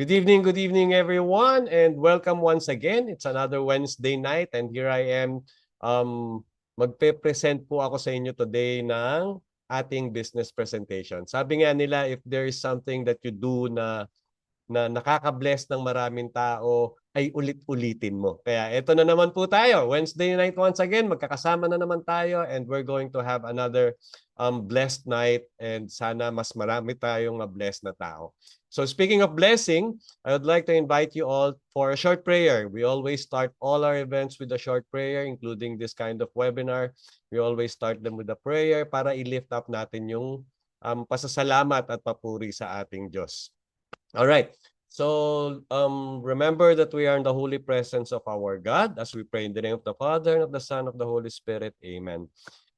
good evening everyone, and welcome once again. It's another Wednesday night and here I am. Magpe-present po ako sa inyo today ng ating business presentation. Sabi nga nila, if there is something that you do na nakaka-bless ng maraming tao, ay ulit-ulitin mo. Kaya ito na naman po tayo. Wednesday night once again, magkakasama na naman tayo and we're going to have another blessed night and sana mas marami tayong blessed na tao. So speaking of blessing, I would like to invite you all for a short prayer. We always start all our events with a short prayer, including this kind of webinar. We always start them with a prayer para i-lift up natin yung pasasalamat at papuri sa ating Diyos. All right. So remember that we are in the holy presence of our God as we pray in the name of the Father and of the Son and of the Holy Spirit. Amen.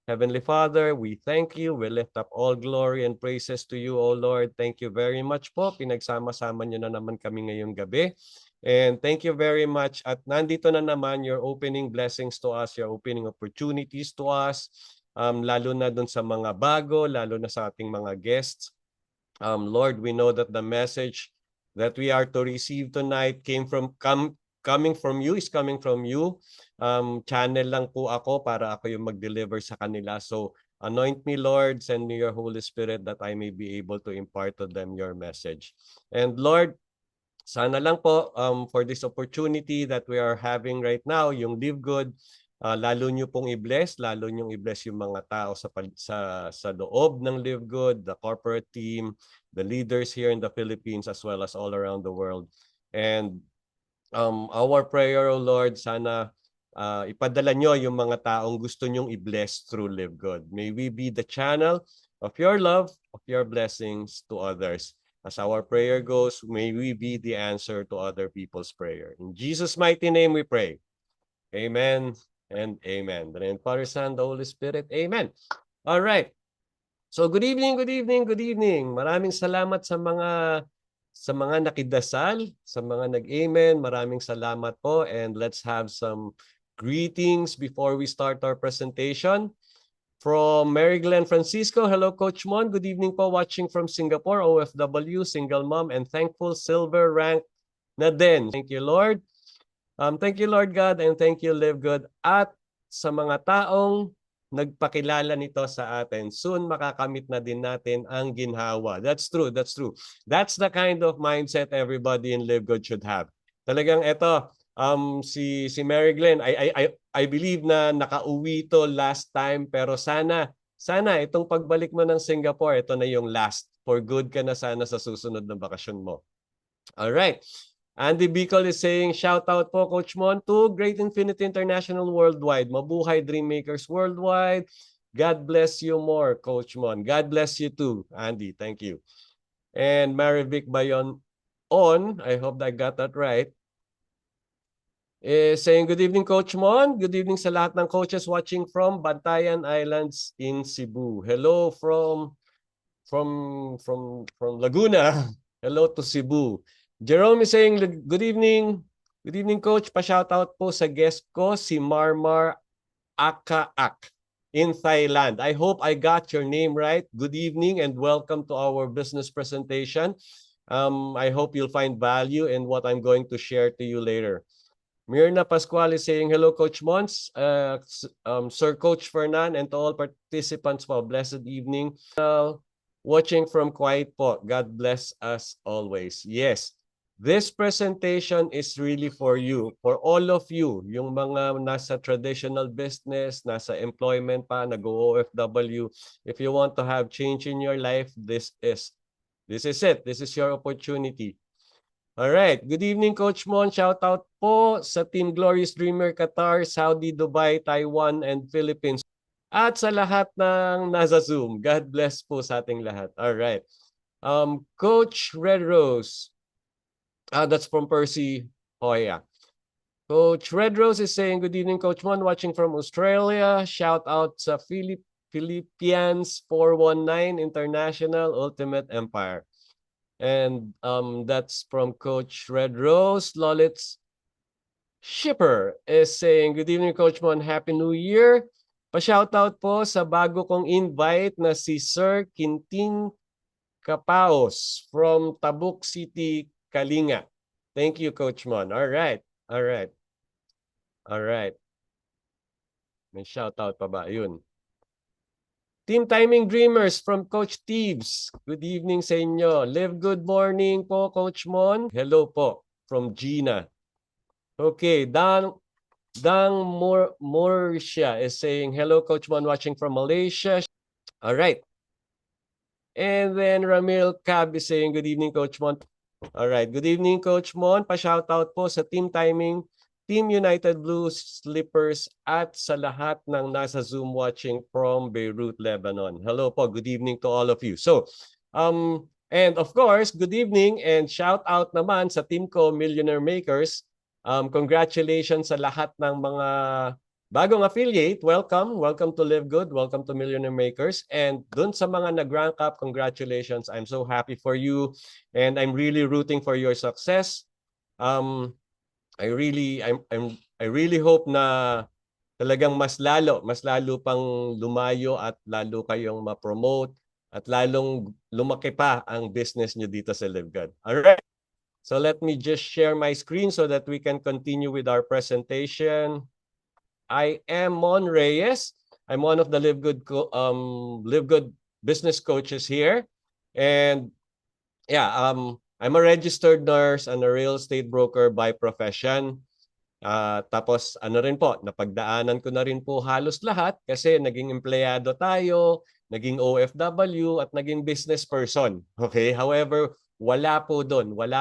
Heavenly Father, we thank you. We lift up all glory and praises to you, O Lord. Thank you very much po. Pinagsama-sama niyo na naman kami ngayong gabi. And thank you very much. At nandito na naman your opening blessings to us, your opening opportunities to us, lalo na dun sa mga bago, lalo na sa ating mga guests. Lord, we know that the message that we are to receive tonight coming from you, is coming from you. Channel lang po ako para ako yung mag-deliver sa kanila. So anoint me, Lord, send me your Holy Spirit that I may be able to impart to them your message. And Lord, sana lang po for this opportunity that we are having right now, yung Live Good, lalo nyo pong i-bless, lalo nyo i-bless yung mga tao sa loob ng Live Good, the corporate team, the leaders here in the Philippines, as well as all around the world. And our prayer, O Lord, sana ipadala nyo yung mga taong gusto nyong i-bless through Live Good. May we be the channel of your love, of your blessings to others. As our prayer goes, may we be the answer to other people's prayer. In Jesus' mighty name we pray. Amen and amen. The name of the Father, Son, the Holy Spirit. Amen. All right. So good evening, good evening, good evening. Maraming salamat sa mga nakidasal, sa mga nag-amen. Maraming salamat po and let's have some greetings before we start our presentation. From Mary Glenn Francisco, hello Coach Mon. Good evening po, watching from Singapore, OFW, single mom, and thankful silver rank na din. Thank you, Lord. Thank you, Lord God, and thank you, Live Good. At sa mga taong nagpakilala nito sa atin, soon makakamit na din natin ang ginhawa. That's true, that's true. That's the kind of mindset everybody in Live Good should have. Talagang ito, si Mary Glenn, I believe na nakauwi to last time, pero sana itong pagbalik mo ng Singapore, ito na yung last. For good ka na sana sa susunod na bakasyon mo. All right. Andy Bicol is saying, shout out po Coach Mon to Great Infinity International Worldwide. Mabuhay Dreammakers Worldwide. God bless you more, Coach Mon. God bless you too, Andy. Thank you. And Marivic Bayon I hope I got that right, is saying, good evening, Coach Mon. Good evening sa lahat ng coaches watching from Bantayan Islands in Cebu. Hello from Laguna. Hello to Cebu. Jerome is saying, good evening. Good evening, Coach. Pa-shoutout po sa guest ko, si Marmar Akaak in Thailand. I hope I got your name right. Good evening and welcome to our business presentation. I hope you'll find value in what I'm going to share to you later. Mirna Pascual is saying, hello, Coach Mons, Sir Coach Fernan, and to all participants po, blessed evening. Watching from Kuwait po, God bless us always. Yes, this presentation is really for you, for all of you, yung mga nasa traditional business, nasa employment pa, nag-OFW. If you want to have change in your life, this is it. This is your opportunity. All right. Good evening, Coach Mon. Shout out po sa Team Glorious Dreamer Qatar, Saudi, Dubai, Taiwan, and Philippines. At sa lahat ng nasa Zoom. God bless po sa ating lahat. All right. Coach Red Rose. That's from Percy Hoya. Coach Red Rose is saying, good evening, Coach Mon, watching from Australia. Shout out sa Philippians 419 International Ultimate Empire. And that's from Coach Red Rose. Lolitz Shipper is saying, good evening, Coach Mon. Happy New Year. Pa-shoutout po sa bago kong invite na si Sir Quintin Capaos from Tabuk City, Kalinga. Thank you, Coach Mon. All right. All right. All right. May shoutout pa ba? Yun. Team Timing Dreamers from Coach Teebs. Good evening sa inyo. Live good morning po, Coach Mon. Hello po from Gina. Okay, Dang Morsha is saying, hello, Coach Mon, watching from Malaysia. All right. And then Ramil Cab is saying, good evening, Coach Mon. All right. Good evening, Coach Mon. Pa-shoutout po sa Team Timing, Team United Blues Slippers at sa lahat ng nasa Zoom watching from Beirut, Lebanon. Hello po. Good evening to all of you. So, and of course, good evening and shout out naman sa team ko, Millionaire Makers. Congratulations sa lahat ng mga bagong affiliate. Welcome. Welcome to Live Good. Welcome to Millionaire Makers. And dun sa mga nag-rank up, congratulations. I'm so happy for you. And I'm really rooting for your success. I really hope na talagang mas lalo pang lumayo at lalo kayong ma-promote at lalong lumaki pa ang business nyo dito sa Live Good. All right. So let me just share my screen so that we can continue with our presentation. I am Mon Reyes. I'm one of the Live Good business coaches here. And yeah, I'm a registered nurse and a real estate broker by profession. Tapos ano rin po, napagdaanan ko na rin po halos lahat kasi naging empleyado tayo, naging OFW at naging business person. Okay? However, wala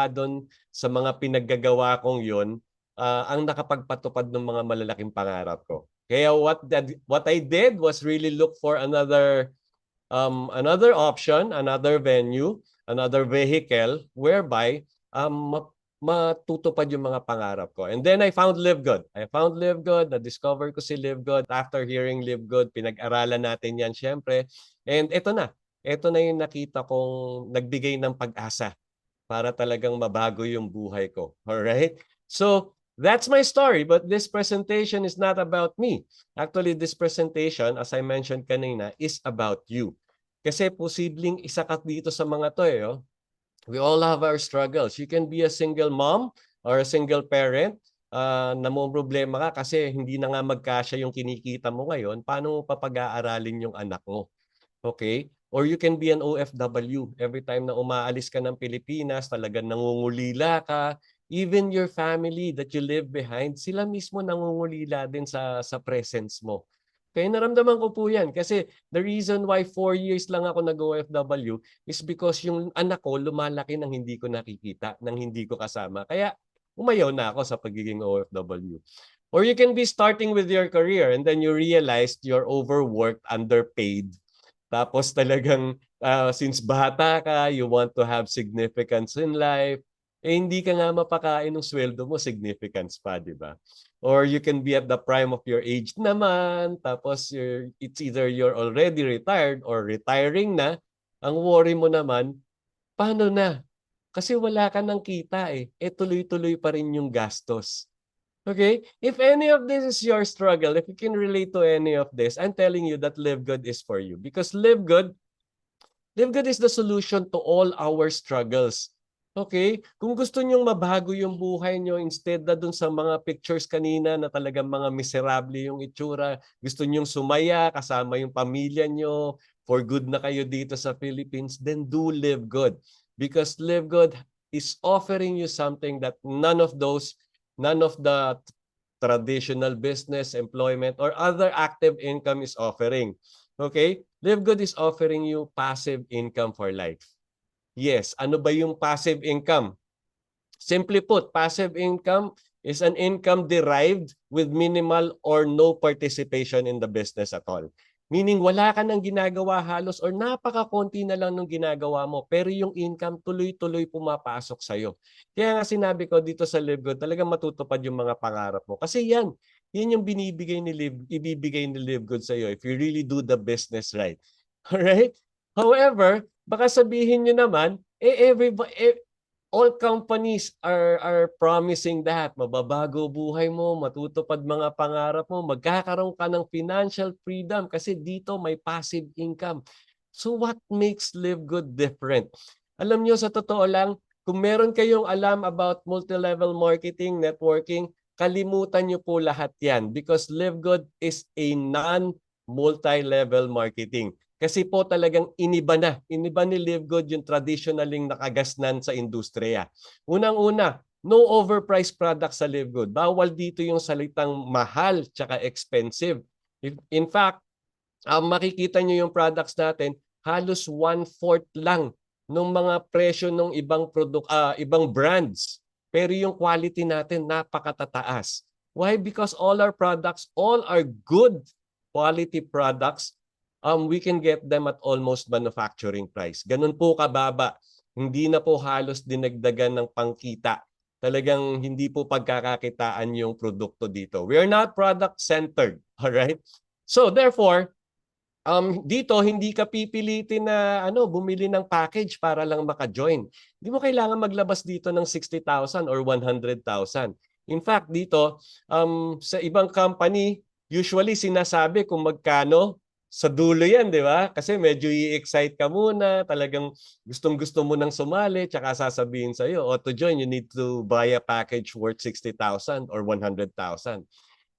doon sa mga pinaggagawa kong yun ang nakapagpatupad ng mga malalaking pangarap ko. Kaya what I did was really look for another option, another venue, another vehicle whereby matutupad yung mga pangarap ko. And then I found Live Good. Na-discover ko si Live Good. After hearing Live Good, pinag-aralan natin yan syempre. And ito na yung nakita kong nagbigay ng pag-asa para talagang mabago yung buhay ko. Alright? So, that's my story, but this presentation is not about me. Actually, this presentation, as I mentioned kanina, is about you. Kasi posibleng isa ka dito sa mga to eh. Oh. We all have our struggles. You can be a single mom or a single parent. Namumroblema ka kasi hindi na nga magkasya yung kinikita mo ngayon. Paano mo papag-aaralin yung anak mo? Okay? Or you can be an OFW. Every time na umaalis ka ng Pilipinas, talagang nangungulila ka. Even your family that you live behind, sila mismo nangungulila din sa presence mo. Kaya naramdaman ko po yan. Kasi the reason why 4 years lang ako nag-OFW is because yung anak ko lumalaki nang hindi ko nakikita, nang hindi ko kasama. Kaya umayaw na ako sa pagiging OFW. Or you can be starting with your career and then you realized you're overworked, underpaid. Tapos talagang since bata ka, you want to have significance in life. Eh hindi ka nga mapakain ng sweldo mo, significance pa, di ba? Or you can be at the prime of your age naman, tapos it's either you're already retired or retiring na. Ang worry mo naman, paano na? Kasi wala ka nang kita eh. Eh tuloy-tuloy pa rin yung gastos. Okay? If any of this is your struggle, if you can relate to any of this, I'm telling you that Live Good is for you. Because Live Good is the solution to all our struggles. Okay? Kung gusto nyong mabago yung buhay nyo, instead na dun sa mga pictures kanina na talagang mga miserable yung itsura, gusto nyong sumaya, kasama yung pamilya nyo, for good na kayo dito sa Philippines, then do Live Good. Because Live Good is offering you something that none of the traditional business, employment, or other active income is offering. Okay? Live Good is offering you passive income for life. Yes, ano ba yung passive income? Simply put, passive income is an income derived with minimal or no participation in the business at all. Meaning wala ka nang ginagawa halos or napaka-konti na lang nung ginagawa mo pero yung income tuloy-tuloy pumapasok sa'yo. Kaya nga sinabi ko dito sa Live Good, talagang matutupad yung mga pangarap mo. Kasi yan yung ibibigay ni Live Good sa'yo if you really do the business right. Alright? However, baka sabihin nyo naman, all companies are promising that mababago buhay mo, matutupad mga pangarap mo, magkakaroon ka ng financial freedom kasi dito may passive income. So what makes Live Good different? Alam nyo, sa totoo lang, Kung meron kayong alam about multi-level marketing, networking, kalimutan nyo po lahat yan because Live Good is a non-multi-level marketing. Kasi po talagang iniba ni Live Good yung traditionaling nakagasnan sa industriya. Unang-una, no overpriced products sa Live Good. Bawal dito yung salitang mahal tsaka expensive. In fact, makikita nyo yung products natin, halos 1/4 lang ng mga presyo ng ibang brands. Pero yung quality natin napakatataas. Why? Because all our products, all are good quality products. We can get them at almost manufacturing price. Ganun po kababa. Hindi na po halos dinagdagan ng pangkita. Talagang hindi po pagkakakitaan yung produkto dito. We are not product-centered. Alright? So therefore, dito hindi ka pipilitin na bumili ng package para lang maka-join. Hindi mo kailangan maglabas dito ng 60,000 or 100,000. In fact, dito sa ibang company, usually sinasabi kung magkano sa dulo yan, di ba? Kasi medyo i-excite ka muna, talagang gustong-gusto mo nang sumali, tsaka sasabihin sa'yo, to join, you need to buy a package worth 60,000 or 100,000.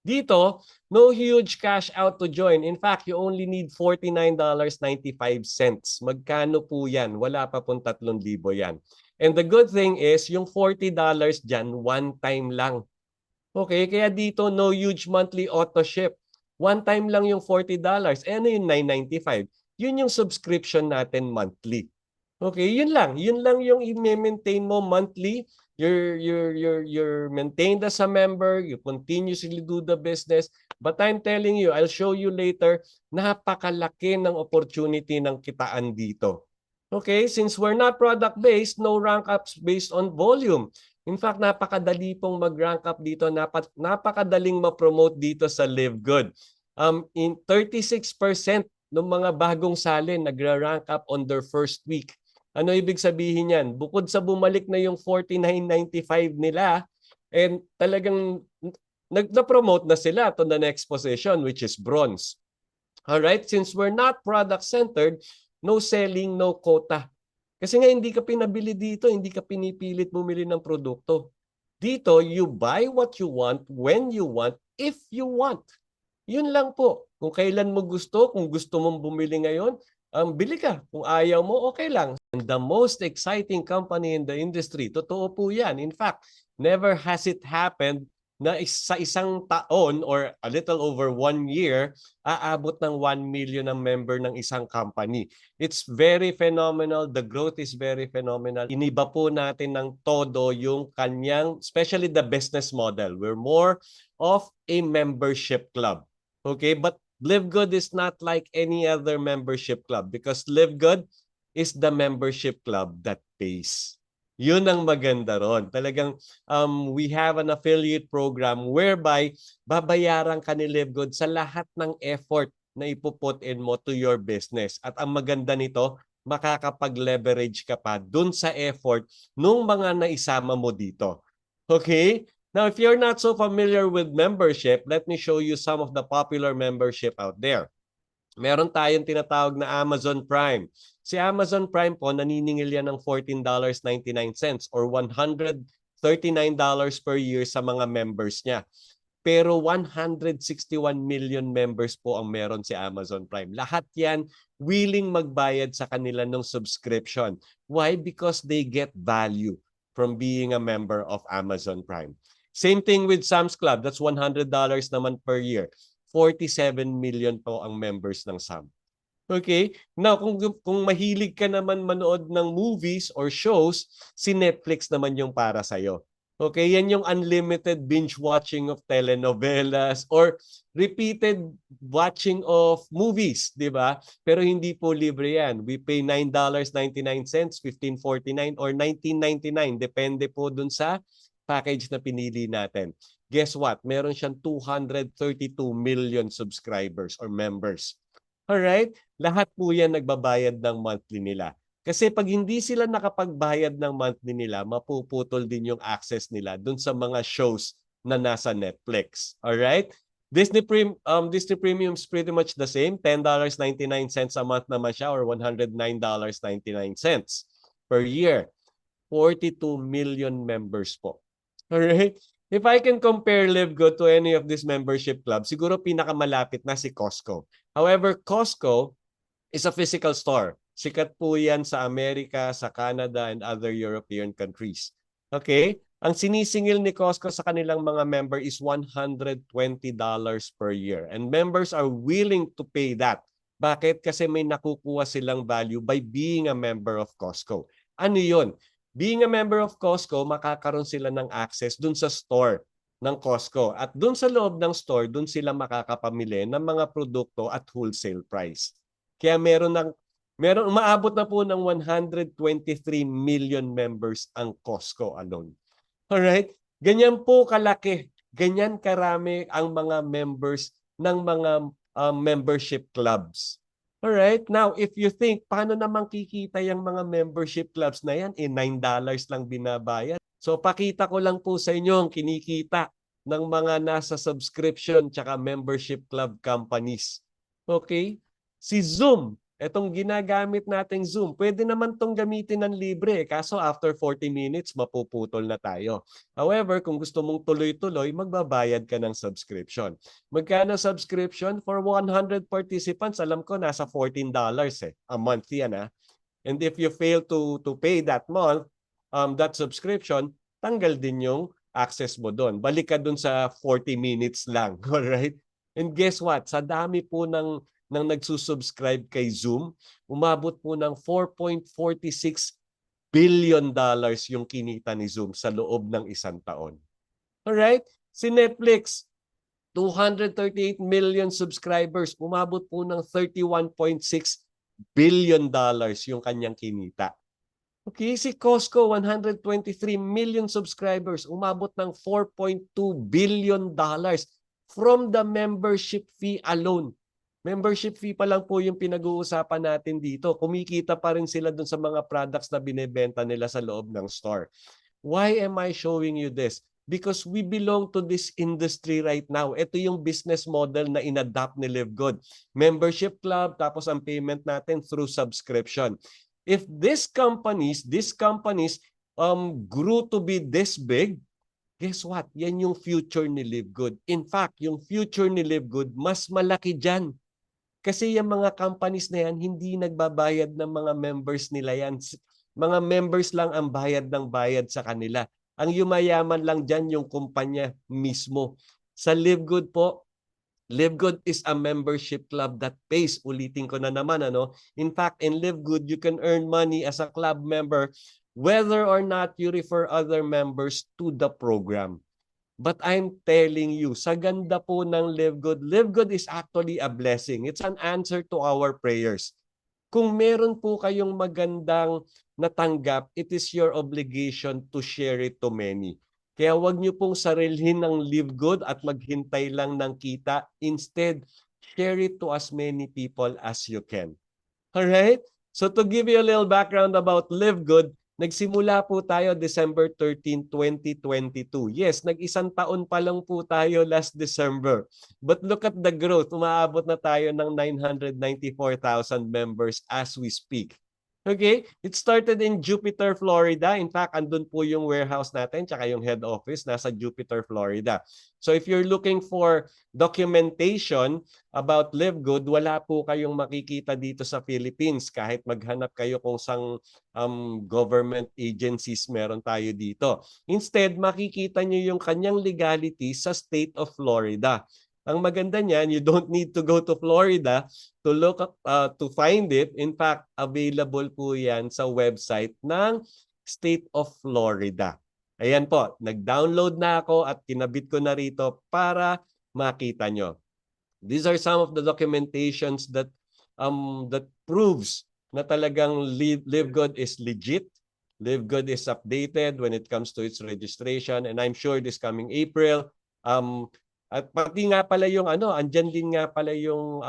Dito, no huge cash out to join. In fact, you only need $49.95. Magkano po yan? Wala pa pong 3,000 yan. And the good thing is, yung $40 dyan, one time lang. Okay, kaya dito, no huge monthly auto ship. One time lang yung $40. Ano yung $9.95? Yun yung subscription natin monthly. Okay, yun lang. Yun lang yung i-maintain mo monthly. You're maintained as a member. You continuously do the business. But I'm telling you, I'll show you later, napakalaki ng opportunity ng kitaan dito. Okay, since we're not product-based, no rank ups based on volume. In fact, napakadali pong mag-rank up dito. Napakadaling ma-promote dito sa Live Good. In 36% ng mga bagong salin nagra-rank up on their first week. Ano ibig sabihin yan? Bukod sa bumalik na yung 49.95 nila, and talagang na-promote na sila to the next position, which is bronze. Alright? Since we're not product-centered, no selling, no quota. Kasi nga hindi ka pinabili dito, hindi ka pinipilit bumili ng produkto. Dito, you buy what you want, when you want, if you want. Yun lang po. Kung kailan mo gusto, kung gusto mong bumili ngayon, bili ka. Kung ayaw mo, okay lang. And the most exciting company in the industry, totoo po yan. In fact, never has it happened na sa isang taon or a little over 1 year, aabot ng 1 million ang member ng isang company. It's very phenomenal. The growth is very phenomenal. Iniba po natin ng todo yung kanyang, especially the business model. We're more of a membership club. Okay, but Live Good is not like any other membership club because Live Good is the membership club that pays. Yun ang maganda ron. Talagang we have an affiliate program whereby babayaran ka ni Live Good sa lahat ng effort na ipuput in mo to your business. At ang maganda nito, makakapag-leverage ka pa dun sa effort nung mga naisama mo dito. Okay? Now, if you're not so familiar with membership, let me show you some of the popular membership out there. Meron tayong tinatawag na Amazon Prime. Si Amazon Prime po, naniningil yan ng $14.99 or $139 per year sa mga members niya. Pero 161 million members po ang meron si Amazon Prime. Lahat yan willing magbayad sa kanila ng subscription. Why? Because they get value from being a member of Amazon Prime. Same thing with Sam's Club. That's $100 naman per year. 47 million po ang members ng Sam. Okay? Now, kung mahilig ka naman manood ng movies or shows, si Netflix naman yung para sa'yo. Okay? Yan yung unlimited binge watching of telenovelas or repeated watching of movies, di ba? Pero hindi po libre yan. We pay $9.99, $15.49, or $19.99. Depende po dun sa package na pinili natin. Guess what? Meron siyang 232 million subscribers or members. Alright? Lahat po yan nagbabayad ng monthly nila. Kasi pag hindi sila nakapagbayad ng monthly nila, mapuputol din yung access nila dun sa mga shows na nasa Netflix. Alright? Disney Premium is pretty much the same. $10.99 a month naman siya or $109.99 per year. 42 million members po. Alright? If I can compare LiveGood to any of these membership clubs, siguro pinakamalapit na si Costco. However, Costco is a physical store. Sikat po yan sa Amerika, sa Canada, and other European countries. Okay? Ang sinisingil ni Costco sa kanilang mga member is $120 per year. And members are willing to pay that. Bakit? Kasi may nakukuha silang value by being a member of Costco. Ano yun? Being a member of Costco, makakaroon sila ng access dun sa store ng Costco. At dun sa loob ng store, dun sila makakapamili ng mga produkto at wholesale price. Kaya umaabot na po ng 123 million members ang Costco alone. Alright? Ganyan po kalaki, ganyan karami ang mga members ng mga membership clubs. Alright? Now, if you think, paano naman kikita yung mga membership clubs na yan? $9 lang binabayad. So, pakita ko lang po sa inyo ang kinikita ng mga nasa subscription tsaka membership club companies. Okay? Si Zoom, etong ginagamit nating Zoom, pwede naman tong gamitin ng libre. Kaso after 40 minutes, mapuputol na tayo. However, kung gusto mong tuloy-tuloy, magbabayad ka ng subscription. Magkano subscription? For 100 participants, alam ko nasa $14 a month yan. And if you fail to pay that month, that subscription, tanggal din yung access mo doon. Balik ka doon sa 40 minutes lang. Alright? And guess what? Sa dami po ng nagsusubscribe kay Zoom, umabot po ng $4.46 billion yung kinita ni Zoom sa loob ng isang taon. Alright? Si Netflix, 238 million subscribers, umabot po ng $31.6 billion yung kanyang kinita. Okay, si Costco, 123 million subscribers, umabot ng $4.2 billion from the membership fee alone. Membership fee pa lang po yung pinag-uusapan natin dito. Kumikita pa rin sila dun sa mga products na binebenta nila sa loob ng store. Why am I showing you this? Because we belong to this industry right now. Ito yung business model na inadapt ni LiveGood. Membership club, tapos ang payment natin through subscription. If these companies grew to be this big, guess what? Yan yung future ni LiveGood. In fact, yung future ni LiveGood, mas malaki dyan. Kasi yung mga companies na yan, hindi nagbabayad ng mga members nila yan. Mga members lang ang bayad ng bayad sa kanila. Ang yumayaman lang dyan yung kumpanya mismo. Sa LiveGood po, LiveGood is a membership club that pays. Ulitin ko na naman, ano? In fact, in LiveGood, you can earn money as a club member whether or not you refer other members to the program. But I'm telling you, sa ganda po ng LiveGood, LiveGood is actually a blessing. It's an answer to our prayers. Kung meron po kayong magandang natanggap, it is your obligation to share it to many. Kaya wag niyo pong sarilhin ng LiveGood at maghintay lang ng kita. Instead, share it to as many people as you can. Alright? So to give you a little background about LiveGood, nagsimula po tayo December 13, 2022. Yes, nag-isang taon pa lang po tayo last December. But look at the growth. Umaabot na tayo ng 994,000 members as we speak. Okay? It started in Jupiter, Florida. In fact, andun po yung warehouse natin tsaka yung head office nasa Jupiter, Florida. So if you're looking for documentation about LiveGood, wala po kayong makikita dito sa Philippines. Kahit maghanap kayo kung sang government agencies meron tayo dito. Instead, makikita nyo yung kanyang legality sa state of Florida. Ang maganda niyan, you don't need to go to Florida to look up, to find it. In fact, available po yan sa website ng State of Florida. Ayan po, nag-download na ako at kinabit ko na rito para makita nyo. These are some of the documentations that proves na talagang LiveGood is legit. LiveGood is updated when it comes to its registration, and I'm sure this coming April, at pati nga pala yung andyan din nga pala yung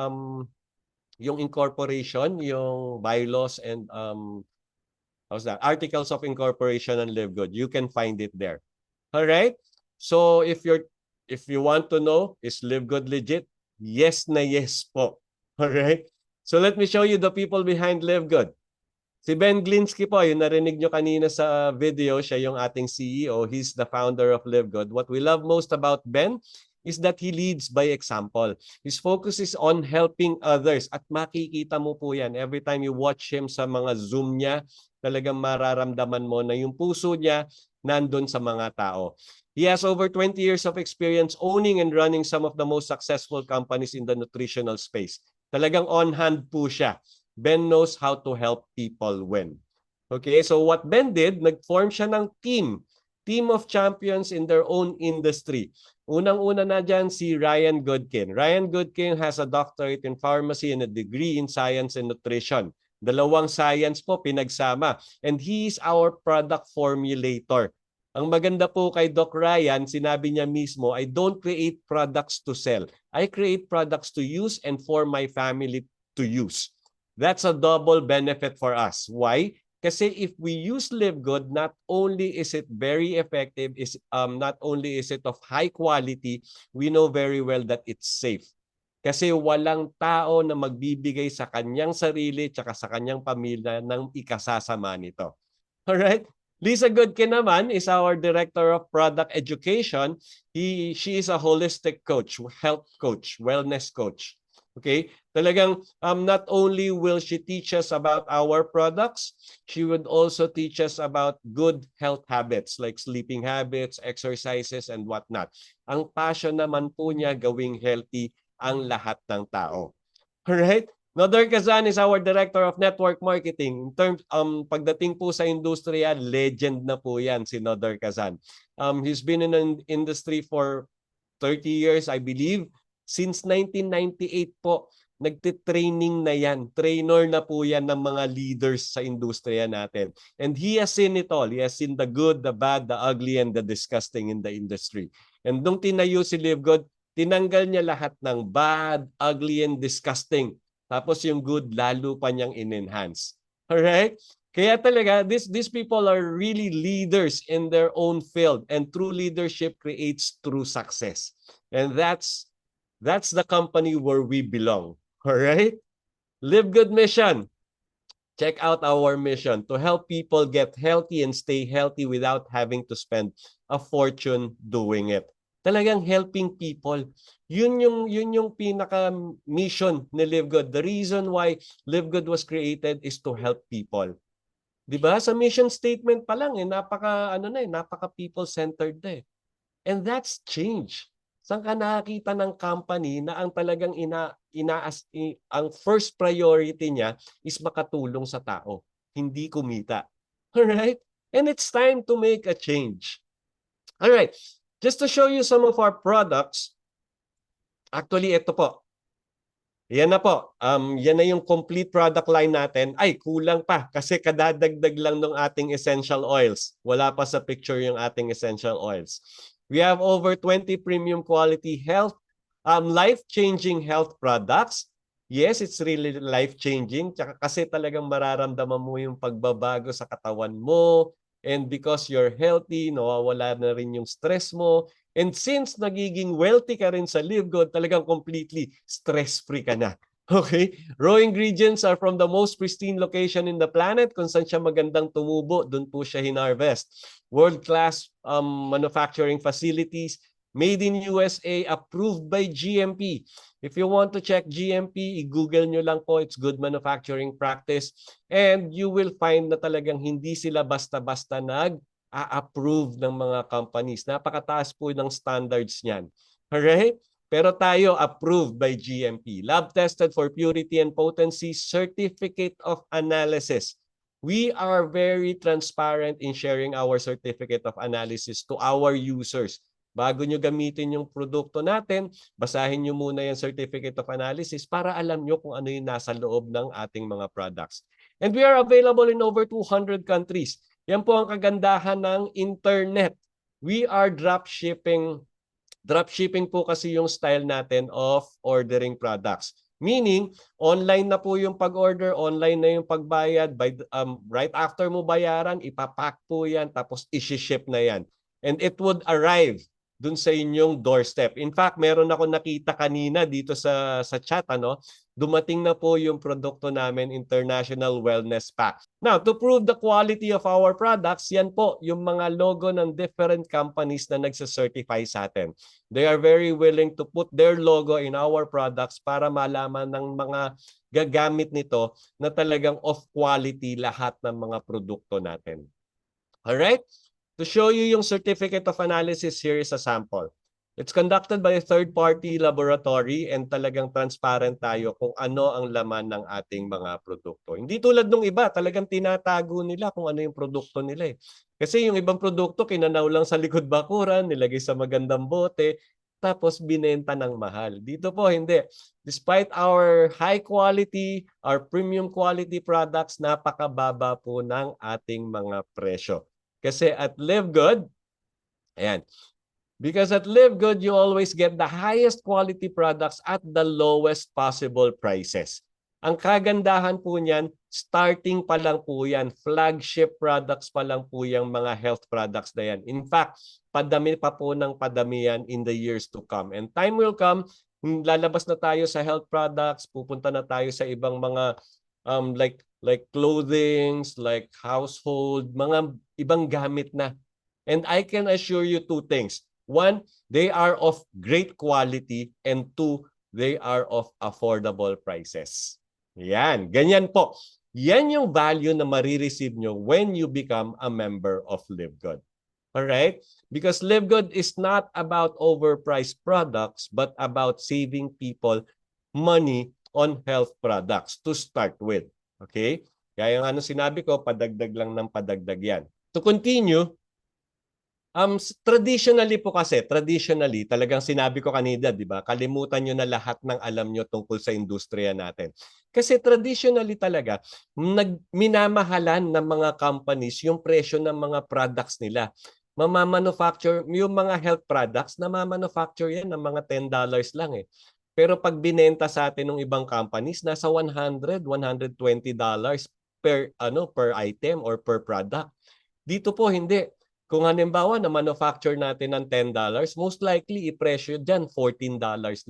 incorporation, yung bylaws and how's that? Articles of incorporation on LiveGood. You can find it there. All right? So if you want to know, is LiveGood legit? Yes na yes po. All right? So let me show you the people behind LiveGood. Si Ben Glinsky po, yung narinig nyo kanina sa video, siya yung ating CEO. He's the founder of Live Good. What we love most about Ben is that he leads by example. His focus is on helping others. At makikita mo po yan. Every time you watch him sa mga Zoom niya, talagang mararamdaman mo na yung puso niya nandun sa mga tao. He has over 20 years of experience owning and running some of the most successful companies in the nutritional space. Talagang on hand po siya. Ben knows how to help people win. Okay, so what Ben did, nag-form siya ng team of champions in their own industry. Unang-una na dyan si Ryan Goodkin. Ryan Goodkin has a doctorate in pharmacy and a degree in science and nutrition. Dalawang science po pinagsama. And he is our product formulator. Ang maganda po kay Doc Ryan, sinabi niya mismo, I don't create products to sell. I create products to use and for my family to use. That's a double benefit for us. Why? Kasi if we use Live Good, not only is it very effective, not only is it of high quality, we know very well that it's safe. Kasi walang tao na magbibigay sa kanyang sarili at sa kanyang pamilya ng ikasasama nito. Alright? Lisa Goodkin naman is our Director of Product Education. She is a holistic coach, health coach, wellness coach. Okay? Talagang not only will she teach us about our products, she would also teach us about good health habits like sleeping habits, exercises, and whatnot. Ang passion naman po niya gawing healthy ang lahat ng tao. Alright? Nodar Kazan is our Director of Network Marketing. In terms, pagdating po sa industriya, legend na po yan si Nodar Kazan. He's been in an industry for 30 years, I believe. Since 1998 po, nagtitraining na yan. Trainer na po yan ng mga leaders sa industriya natin. And he has seen it all. He has seen the good, the bad, the ugly, and the disgusting in the industry. And nung tinayo si Live Good, tinanggal niya lahat ng bad, ugly, and disgusting. Tapos yung good, lalo pa niyang in-enhance. Alright? Kaya talaga, these people are really leaders in their own field. And true leadership creates true success. And that's the company where we belong. Alright? Live Good mission. Check out our mission to help people get healthy and stay healthy without having to spend a fortune doing it. Talagang helping people. Yun yung pinaka mission ni Live Good. The reason why Live Good was created is to help people. 'Di ba? Sa mission statement pa lang napaka people-centered na eh. And that's change. Saan ka nakakita ng company na ang talagang ang first priority niya is makatulong sa tao, hindi kumita. Alright? And it's time to make a change. Alright. Just to show you some of our products, actually ito po. Yan na po. Yan na yung complete product line natin. Ay, kulang pa kasi kadadagdag lang ng ating essential oils. Wala pa sa picture yung ating essential oils. We have over 20 premium quality health, life-changing health products. Yes, it's really life-changing kasi talagang mararamdaman mo yung pagbabago sa katawan mo. And because you're healthy, nawawala na rin yung stress mo. And since nagiging wealthy ka rin sa Live Good, talagang completely stress-free ka na. Okay? Raw ingredients are from the most pristine location in the planet. Kung saan siya magandang tumubo, doon po siya hinarvest. World-class manufacturing facilities, made in USA, approved by GMP. If you want to check GMP, i-google nyo lang po, it's good manufacturing practice. And you will find na talagang hindi sila basta-basta nag-a-approve ng mga companies. Napakataas po ng standards niyan. Alright? Pero tayo approved by GMP. Lab tested for purity and potency, certificate of analysis. We are very transparent in sharing our certificate of analysis to our users. Bago nyo gamitin yung produkto natin, basahin nyo muna yung certificate of analysis para alam nyo kung ano yung nasa loob ng ating mga products. And we are available in over 200 countries. Yan po ang kagandahan ng internet. We are dropshipping. Dropshipping po kasi yung style natin of ordering products. Meaning, online na po yung pag-order, online na yung pagbayad. Right after mo bayaran, ipapack po yan, tapos isi-ship na yan. And it would arrive dun sa inyong doorstep. In fact, meron ako nakita kanina dito sa chat, dumating na po yung produkto namin, International Wellness Pack. Now, to prove the quality of our products, yan po yung mga logo ng different companies na nagsacertify sa atin. They are very willing to put their logo in our products para malaman ng mga gagamit nito na talagang of quality lahat ng mga produkto natin. Alright? To show you yung certificate of analysis, here is a sample. It's conducted by a third-party laboratory and talagang transparent tayo kung ano ang laman ng ating mga produkto. Hindi tulad nung iba, talagang tinatago nila kung ano yung produkto nila eh. Kasi yung ibang produkto, kinanaw lang sa likod bakuran, nilagay sa magandang bote, tapos binenta ng mahal. Dito po, hindi. Despite our high quality, our premium quality products, napakababa po ng ating mga presyo. Kasi at Live Good, ayan, because at Live Good, you always get the highest quality products at the lowest possible prices. Ang kagandahan po niyan, starting pa lang po yan. Flagship products pa lang po yung mga health products na yan. In fact, padami pa po ng padami yan in the years to come. And time will come, lalabas na tayo sa health products, pupunta na tayo sa ibang mga like clothings, like household, mga ibang gamit na. And I can assure you two things. One, they are of great quality, and two, they are of affordable prices. Yan, ganyan po. Yan yung value na marireceive nyo when you become a member of Live Good. Alright? Because Live Good is not about overpriced products, but about saving people money on health products to start with. Okay? Kaya yung ano sinabi ko, padagdag lang ng padagdag yan. To continue, traditionally po kasi, talagang sinabi ko kanina, di ba? Kalimutan nyo na lahat ng alam nyo tungkol sa industriya natin. Kasi traditionally talaga, minamahalan ng mga companies yung presyo ng mga products nila. Mamamanufacture, yung mga health products, na mamanufacture yan ng mga $10 lang eh. Pero pag binenta sa atin ng ibang companies, nasa $100, $120 per item or per product. Dito po hindi. Kung halimbawa na manufacture natin ng $10, most likely i-presyo dyan $14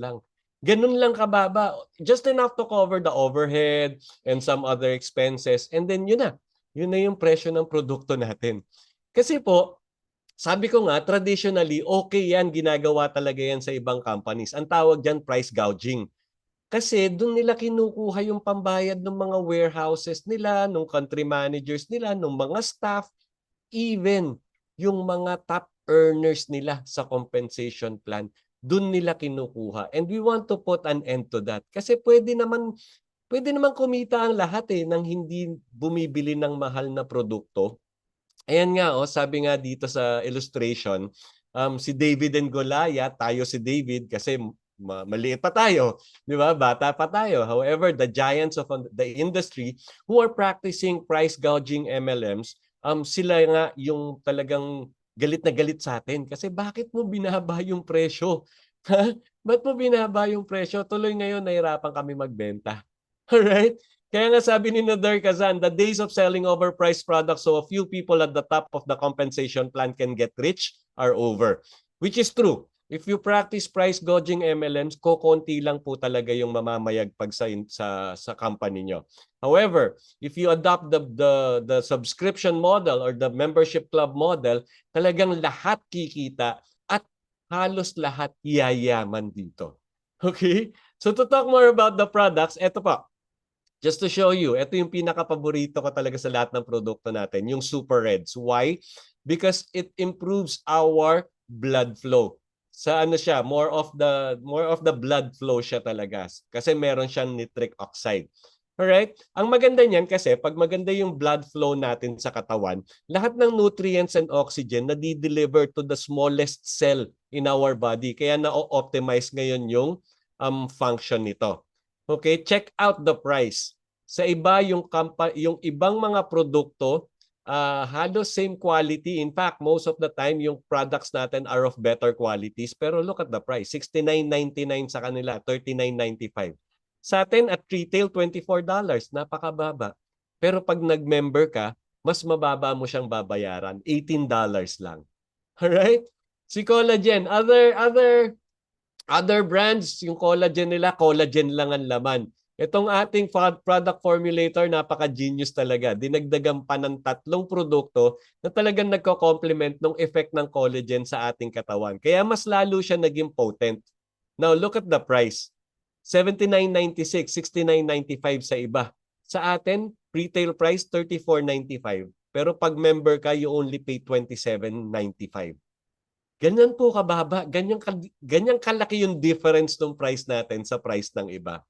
lang. Ganun lang kababa. Just enough to cover the overhead and some other expenses. And then yun na. Yun na yung presyo ng produkto natin. Kasi po, sabi ko nga, traditionally, okay yan, ginagawa talaga yan sa ibang companies. Ang tawag dyan, price gouging. Kasi doon nila kinukuha yung pambayad ng mga warehouses nila, ng country managers nila, ng mga staff, even yung mga top earners nila sa compensation plan, doon nila kinukuha. And we want to put an end to that. Kasi pwede naman kumita ang lahat nang hindi bumibili ng mahal na produkto. Ayan nga, sabi nga dito sa illustration, si David and Goliath, tayo si David kasi maliit pa tayo, di ba? Bata pa tayo. However, the giants of the industry who are practicing price gouging MLMs, sila nga yung talagang galit na galit sa atin. Kasi bakit mo binaba yung presyo? Ba't mo binaba yung presyo? Tuloy ngayon, nahirapan kami magbenta. Alright? Kaya nga sabi ni Nader Kazan, the days of selling overpriced products so a few people at the top of the compensation plan can get rich are over. Which is true. If you practice price gouging MLMs, kokonti lang po talaga yung mamamayagpag sa company nyo. However, if you adopt the subscription model or the membership club model, talagang lahat kikita at halos lahat yayaman dito. Okay? So to talk more about the products, eto pa. Just to show you, ito yung pinaka-paborito ko talaga sa lahat ng produkto natin, yung Super Reds. Why? Because it improves our blood flow. Sa ano siya, more of the blood flow siya talaga. Kasi meron siyang nitric oxide. Alright? Ang maganda niyan kasi pag maganda yung blood flow natin sa katawan, lahat ng nutrients and oxygen na di-deliver to the smallest cell in our body. Kaya na-optimize ngayon yung function nito. Okay, check out the price. Sa iba yung ibang mga produkto, halos same quality. In fact, most of the time yung products natin are of better qualities. Pero look at the price, $69.99 sa kanila, $39.95. Sa atin at retail, $24. Napakababa. Pero pag nag-member ka, mas mababa mo siyang babayaran, $18 lang. Alright? Si Collagen, other brands, yung collagen nila, collagen lang ang laman. Itong ating product formulator, napaka-genius talaga. Dinagdagan pa ng 3 produkto na talagang nagko-complement ng effect ng collagen sa ating katawan. Kaya mas lalo siya naging potent. Now, look at the price. 79.96, 69.95 sa iba. Sa atin, retail price 34.95. Pero pag member ka, you only pay 27.95. Ganyan po kababa. Ganyan kalaki yung difference ng price natin sa price ng iba.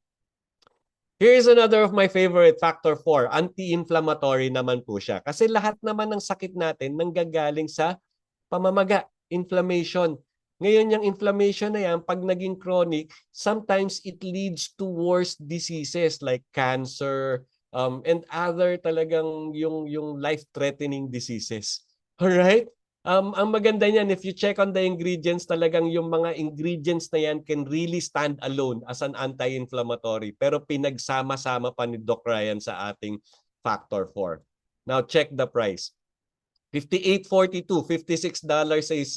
Here's another of my favorite, factor 4. Anti-inflammatory naman po siya. Kasi lahat naman ng sakit natin nanggagaling sa pamamaga, inflammation. Ngayon yung inflammation na yan, pag naging chronic, sometimes it leads to worse diseases like cancer, and other talagang yung life-threatening diseases. Alright? Ang maganda niyan, if you check on the ingredients, talagang yung mga ingredients na yan can really stand alone as an anti-inflammatory. Pero pinagsama-sama pa ni Doc Ryan sa ating factor 4. Now, check the price. $58.42, $56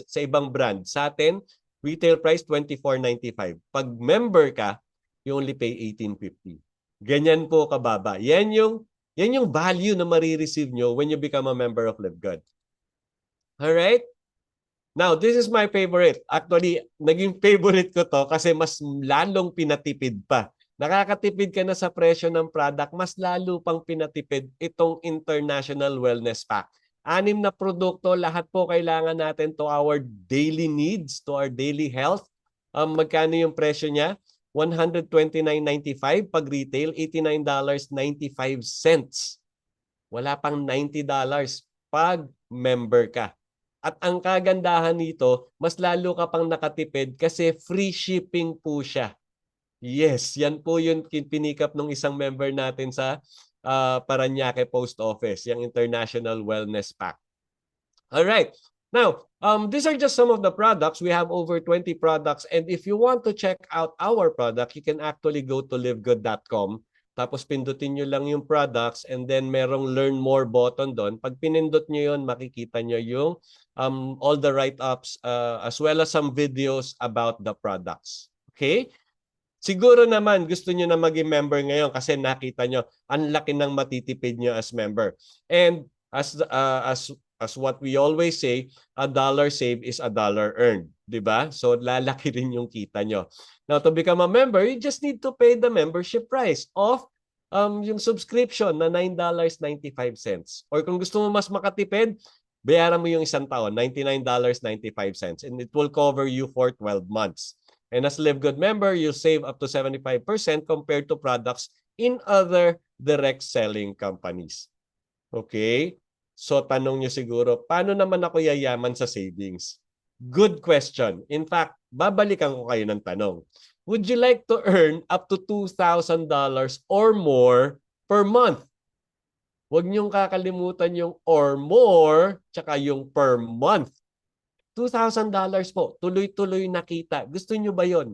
sa ibang brand. Sa atin, retail price $24.95. Pag member ka, you only pay $18.50. Ganyan po kababa. Yan yung value na marireceive nyo when you become a member of Live Good. Alright? Now, this is my favorite. Actually, naging favorite ko to kasi mas lalong pinatipid pa. Nakakatipid ka na sa presyo ng product, mas lalo pang pinatipid itong International Wellness Pack. 6 na produkto, lahat po kailangan natin to our daily needs, to our daily health. Magkano yung presyo niya? $129.95 pag retail, $89.95. Wala pang $90 pag member ka. At ang kagandahan nito, mas lalo ka pang nakatipid kasi free shipping po siya. Yes, yan po yung pinikap ng isang member natin sa Parañaque Post Office, yung International Wellness Pack. Alright. Now, these are just some of the products. We have over 20 products. And if you want to check out our product, you can actually go to livegood.com. Tapos pindutin nyo lang yung products and then merong learn more button doon. Pag pinindot nyo yun, makikita nyo yung all the write-ups as well as some videos about the products. Okay? Siguro naman gusto nyo na maging member ngayon kasi nakita nyo ang laki ng matitipid nyo as member. And as what we always say, a dollar saved is a dollar earned. Diba? So lalaki rin yung kita nyo. Now, to become a member, you just need to pay the membership price of yung subscription na $9.95. Or kung gusto mo mas makatipid, bayaran mo yung isang taon, $99.95. And it will cover you for 12 months. And as Live Good member, you'll save up to 75% compared to products in other direct selling companies. Okay? So tanong nyo siguro, paano naman ako yayaman sa savings? Good question. In fact, babalikan ko kayo ng tanong. Would you like to earn up to $2,000 or more per month? Huwag niyong kakalimutan yung or more tsaka yung per month. $2,000 po, tuloy-tuloy na kita. Gusto niyo ba yon?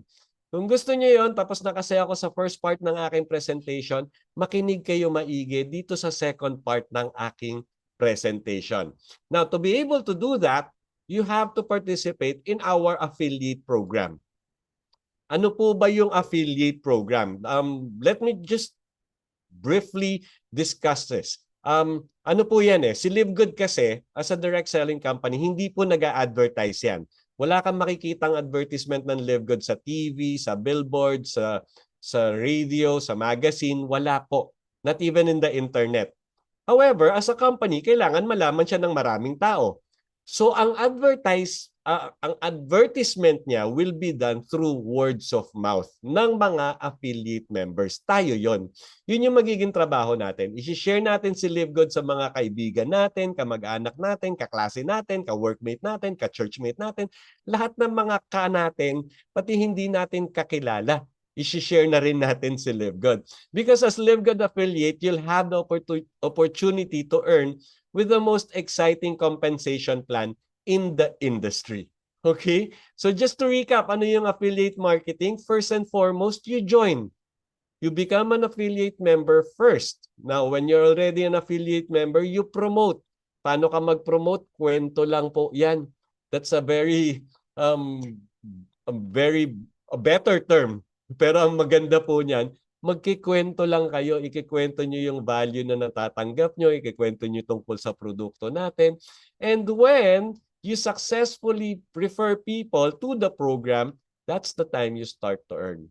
Kung gusto niyo yon, tapos nakasaya ako sa first part ng aking presentation, makinig kayo maigi dito sa second part ng aking presentation. Now, to be able to do that, you have to participate in our affiliate program. Ano po ba yung affiliate program? Let me just briefly discuss this. Ano po yan eh? Si Live Good kasi, as a direct selling company, hindi po nag-a-advertise yan. Wala kang makikitang advertisement ng Live Good sa TV, sa billboard, sa radio, sa magazine. Wala po. Not even in the internet. However, as a company, kailangan malaman siya ng maraming tao. So ang advertisement niya will be done through words of mouth ng mga affiliate members. Tayo yon. Yun yung magiging trabaho natin. I-share natin si Live Good sa mga kaibigan natin, kamag-anak natin, kaklase natin, ka-workmate natin, ka-churchmate natin, lahat ng mga ka natin, pati hindi natin kakilala. I-share na rin natin si Live Good. Because as Live Good affiliate, you'll have the opportunity to earn with the most exciting compensation plan in the industry. Okay? So just to recap, ano yung affiliate marketing? First and foremost, you join. You become an affiliate member first. Now, when you're already an affiliate member, you promote. Paano ka mag-promote? Kwento lang po yan. That's a very a better term. Pero ang maganda po niyan, magkikwento lang kayo, ikikwento nyo yung value na natatanggap nyo, ikikwento nyo tungkol sa produkto natin. And when you successfully refer people to the program, that's the time you start to earn.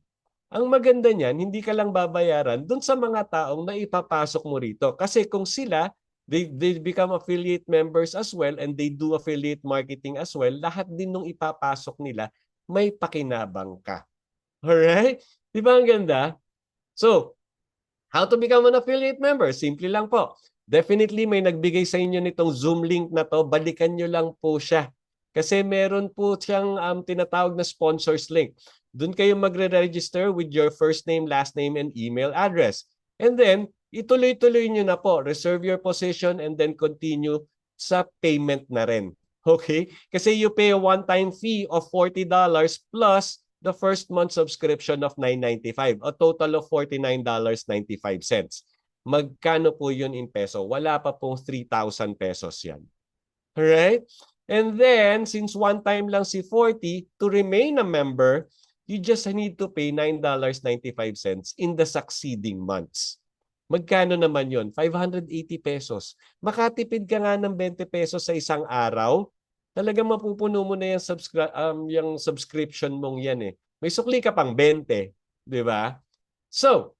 Ang maganda niyan, hindi ka lang babayaran dun sa mga taong na ipapasok mo rito. Kasi kung sila, they become affiliate members as well and they do affiliate marketing as well, lahat din nung ipapasok nila, may pakinabang ka. Alright? Di ba ang ganda? So, how to become an affiliate member? Simple lang po. Definitely may nagbigay sa inyo nitong Zoom link na to, balikan nyo lang po siya. Kasi meron po siyang tinatawag na sponsors link. Doon kayo magre-register with your first name, last name, and email address. And then, ituloy-tuloy nyo na po. Reserve your position and then continue sa payment na rin. Okay? Kasi you pay a one-time fee of $40 plus the first month subscription of $9.95, a total of $49.95. Magkano po yun in peso? Wala pa pong 3,000 pesos yan. Alright? And then, since one time lang si 40, to remain a member, you just need to pay $9.95 in the succeeding months. Magkano naman yun? 580 pesos. Makatipid ka nga ng 20 pesos sa isang araw, talagang mapupuno mo na yung subscription mong yan eh. May sukli ka pang 20, di ba? So,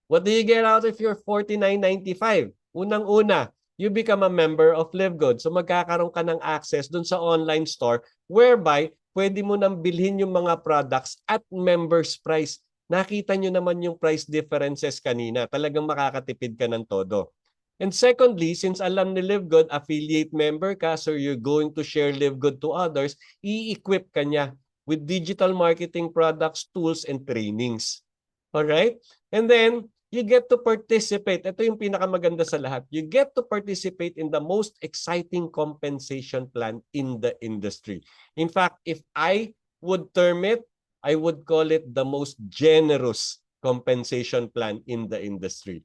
what do you get out of your $49.95? Unang-una, you become a member of LiveGood. So magkakaroon ka ng access dun sa online store whereby pwede mo nang bilhin yung mga products at members price. Nakita nyo naman yung price differences kanina. Talagang makakatipid ka ng todo. And secondly, since alam ni LiveGood, affiliate member ka, so you're going to share LiveGood to others, i-equip ka niya with digital marketing products, tools, and trainings. Alright? And then, you get to participate. Ito yung pinakamaganda sa lahat. You get to participate in the most exciting compensation plan in the industry. In fact, if I would term it, I would call it the most generous compensation plan in the industry.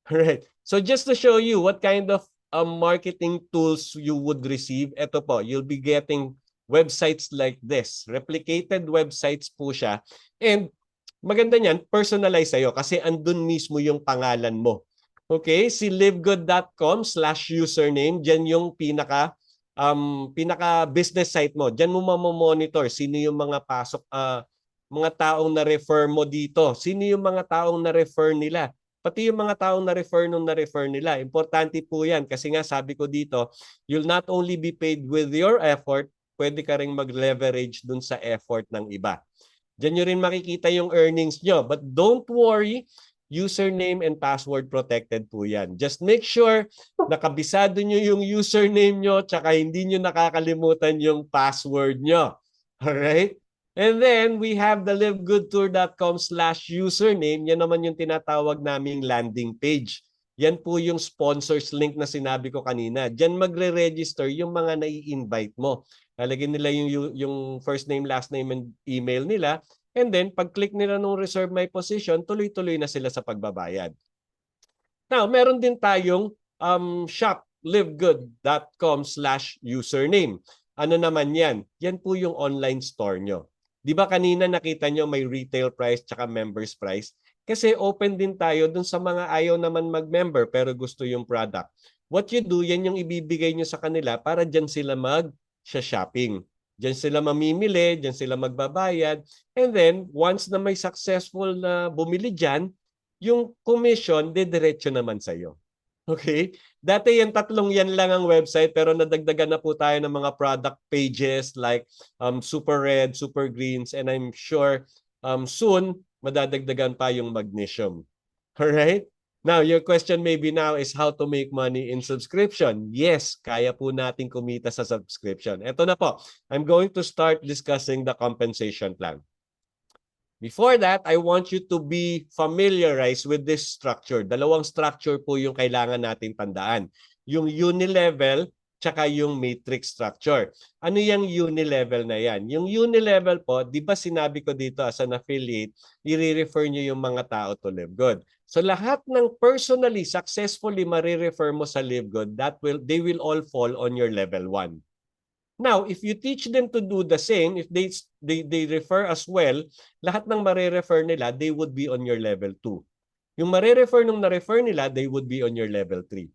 Alright. So just to show you what kind of marketing tools you would receive, ito po, you'll be getting websites like this. Replicated websites po siya. And maganda niyan, personalize sa'yo kasi andun mismo yung pangalan mo. Okay? Si livegood.com/username, dyan yung pinaka business site mo. Dyan mo mamomonitor sino yung mga mga taong na-refer mo dito. Sino yung mga taong na-refer nila. Pati yung mga taong na-refer nila. Importante po yan kasi nga sabi ko dito, you'll not only be paid with your effort, pwede ka rin mag-leverage dun sa effort ng iba. Diyan nyo rin makikita yung earnings nyo. But don't worry, username and password protected po yan. Just make sure nakabisado nyo yung username nyo tsaka hindi nyo nakakalimutan yung password nyo. Alright? And then, we have the livegoodtour.com/username. Yan naman yung tinatawag naming landing page. Yan po yung sponsors link na sinabi ko kanina. Diyan magre-register yung mga nai-invite mo. Lalagyan nila yung first name, last name, and email nila. And then, pag-click nila nung reserve my position, tuloy-tuloy na sila sa pagbabayad. Now, meron din tayong shop, livegood.com/username. Ano naman yan? Yan po yung online store nyo. Di ba kanina nakita nyo may retail price tsaka members price? Kasi open din tayo dun sa mga ayaw naman mag-member pero gusto yung product. What you do, yan yung ibibigay nyo sa kanila para dyan sila mag-shopping. Dyan sila mamimili, dyan sila magbabayad. And then, once na may successful na bumili dyan, yung commission, didiretso naman sa'yo. Okay? Dati yung tatlong yan lang ang website pero nadagdagan na po tayo ng mga product pages like Super Red, Super Greens, and I'm sure soon madadagdagan pa yung magnesium. Alright? Now, your question maybe now is how to make money in subscription. Yes, kaya po natin kumita sa subscription. Ito na po. I'm going to start discussing the compensation plan. Before that, I want you to be familiarized with this structure. Dalawang structure po yung kailangan natin tandaan. Yung unilevel tsaka yung matrix structure. Ano yung unilevel na yan? Yung unilevel po, di ba sinabi ko dito as an affiliate, i-refer nyo yung mga tao to LiveGood. So lahat ng personally, successfully marirefer mo sa LiveGood, they will all fall on your level 1. Now, if you teach them to do the same, if they refer as well, lahat ng mare-refer nila, they would be on your level 2. Yung mare-refer nung na-refer nila, they would be on your level 3.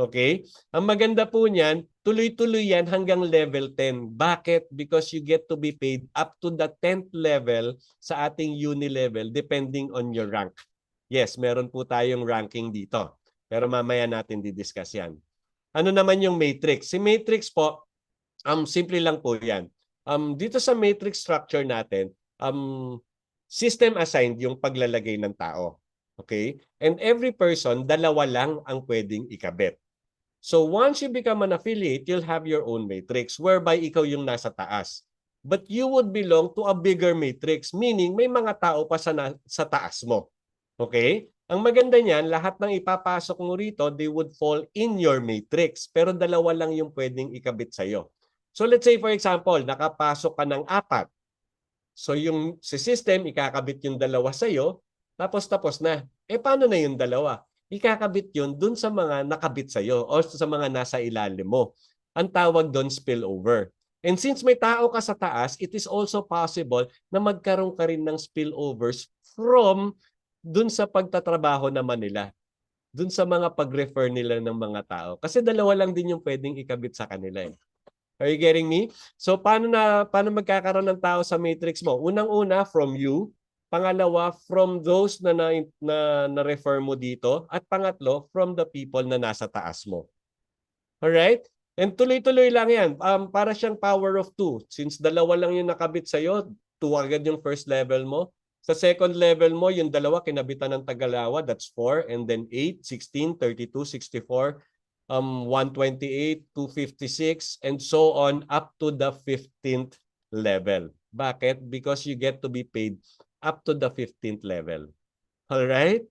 Okay? Ang maganda po niyan, tuloy-tuloy yan hanggang level 10. Bakit? Because you get to be paid up to the 10th level sa ating uni level depending on your rank. Yes, meron po tayong ranking dito. Pero mamaya natin di-discuss yan. Ano naman yung matrix? Si matrix po, simple lang po yan. Dito sa matrix structure natin, system assigned yung paglalagay ng tao. Okay? And every person, dalawa lang ang pwedeng ikabit. So once you become an affiliate, you'll have your own matrix whereby ikaw yung nasa taas. But you would belong to a bigger matrix, meaning may mga tao pa sa taas mo. Okay? Ang maganda niyan, lahat ng ipapasok mo rito, they would fall in your matrix. Pero dalawa lang yung pwedeng ikabit sa'yo. So let's say for example, nakapasok ka ng 4. So yung si system, ikakabit yung dalawa sa'yo, tapos na. Paano na yung dalawa? Ikakabit yun dun sa mga nakabit sa'yo o sa mga nasa ilalim mo. Ang tawag doon spillover. And since may tao ka sa taas, it is also possible na magkaroon ka rin ng spillovers from dun sa pagtatrabaho naman nila. Dun sa mga pag-refer nila ng mga tao. Kasi dalawa lang din yung pwedeng ikabit sa kanila. Are you getting me? So paano magkakaroon ng tao sa matrix mo? Unang-una from you, pangalawa from those na refer mo dito, at pangatlo from the people na nasa taas mo. All right? And tuloy-tuloy lang 'yan. Para siyang power of 2. Since dalawa lang yung nakabit sa iyo, 2 agad yung first level mo. Sa second level mo, yung dalawa kinabitan ng tagalawa, that's 4, and then 8, 16, 32, 64, 128, 256, and so on up to the 15th level. Bakit? Because you get to be paid up to the 15th level. All right?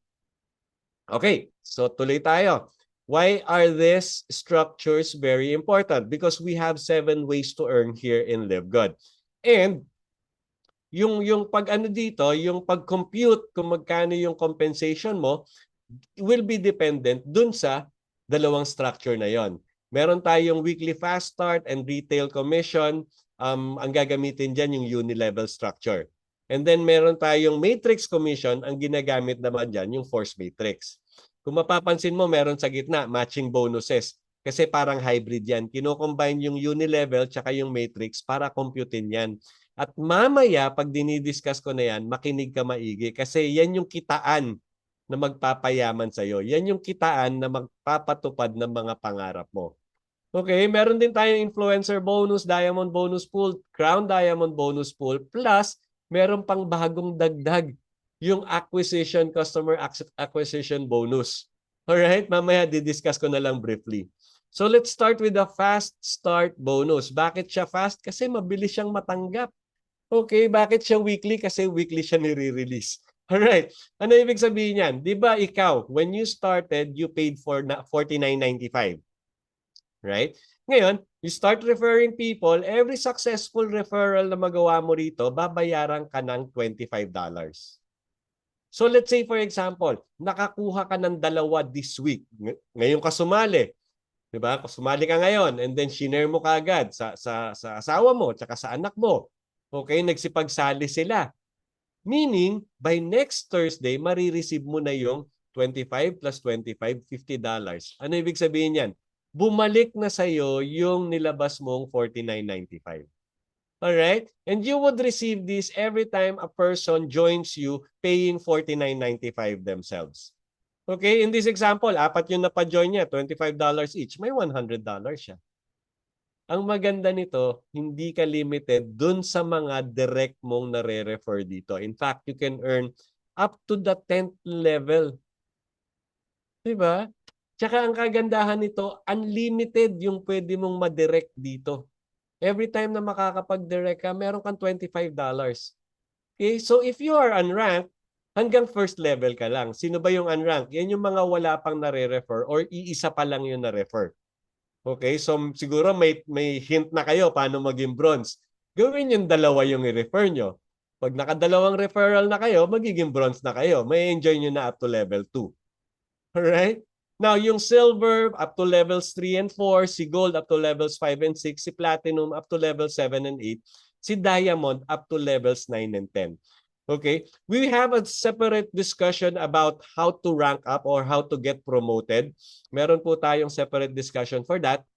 Okay, so tuloy tayo. Why are these structures very important? Because we have 7 ways to earn here in Live Good. And yung pag-ano dito, yung pag-compute kung magkano yung compensation mo will be dependent dun sa dalawang structure na yon. Meron tayong weekly fast start and retail commission. Ang gagamitin dyan yung uni-level structure. And then meron tayong matrix commission. Ang ginagamit naman dyan yung force matrix. Kung mapapansin mo, meron sa gitna matching bonuses. Kasi parang hybrid yan. Kino-combine yung uni-level tsaka yung matrix para computein yan. At mamaya, pag dinidiscuss ko na yan, makinig ka maigi. Kasi yan yung kitaan na magpapayaman sa'yo. Yan yung kitaan na magpapatupad ng mga pangarap mo. Okay, meron din tayong influencer bonus, diamond bonus pool, crown diamond bonus pool, plus meron pang bagong dagdag, yung customer acquisition bonus. Alright, mamaya didiscuss ko na lang briefly. So let's start with the fast start bonus. Bakit siya fast? Kasi mabilis siyang matanggap. Okay, bakit siya weekly? Kasi weekly siya nire-release. Alright, ano ibig sabihin yan? Di ba ikaw, when you started, you paid for $49.95. Right? Ngayon, you start referring people, every successful referral na magawa mo rito, babayaran ka ng $25. So let's say for example, nakakuha ka ng 2 this week. Ngayon ka sumali. 'Di ba? Sumali ka ngayon and then shinare mo kaagad sa asawa mo at sa anak mo. Okay, nagsipagsali sila. Meaning, by next Thursday, marireceive mo na yung 25 plus 25, $50. Ano ibig sabihin yan? Bumalik na sa'yo yung nilabas mong $49.95. Alright? And you would receive this every time a person joins you paying $49.95 themselves. Okay? In this example, 4 yung napa-join niya, $25 each. May $100 siya. Ang maganda nito, hindi ka limited dun sa mga direct mong nare-refer dito. In fact, you can earn up to the 10th level. Diba? Tsaka ang kagandahan nito, unlimited yung pwede mong ma-direct dito. Every time na makakapag-direct ka, meron kang $25. Okay? So if you are unranked, hanggang first level ka lang. Sino ba yung unranked? Yan yung mga wala pang nare-refer or iisa pa lang yung na-refer. Okay, so siguro may hint na kayo paano maging bronze. Gawin yung 2 yung i-refer nyo. Pag nakadalawang referral na kayo, magiging bronze na kayo. May enjoy nyo na up to level 2. Alright? Now, yung silver up to levels 3 and 4, si gold up to levels 5 and 6, si platinum up to levels 7 and 8, si diamond up to levels 9 and 10. Okay? We have a separate discussion about how to rank up or how to get promoted. Meron po tayong separate discussion for that.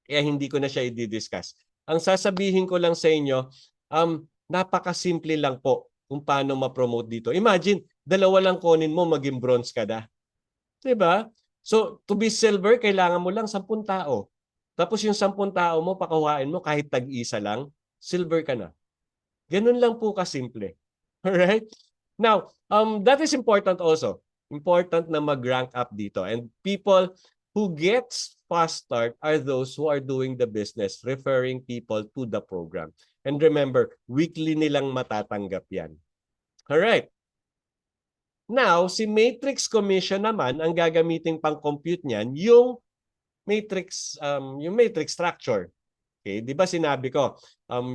Kaya hindi ko na siya i-discuss. Ang sasabihin ko lang sa inyo, napakasimple lang po kung paano ma-promote dito. Imagine, dalawa lang kunin mo, maging bronze ka na. Diba? So, to be silver, kailangan mo lang 10 tao. Tapos yung 10 tao mo, pakuhain mo kahit tag-isa lang, silver ka na. Ganun lang po kasimple. Alright? Now, that is important also. Important na mag-rank up dito. And people who gets fast start are those who are doing the business, referring people to the program. And remember, weekly nilang matatanggap yan. Alright. Now, si Matrix Commission naman, ang gagamitin pang compute niyan, yung matrix structure. Okay, 'di ba sinabi ko,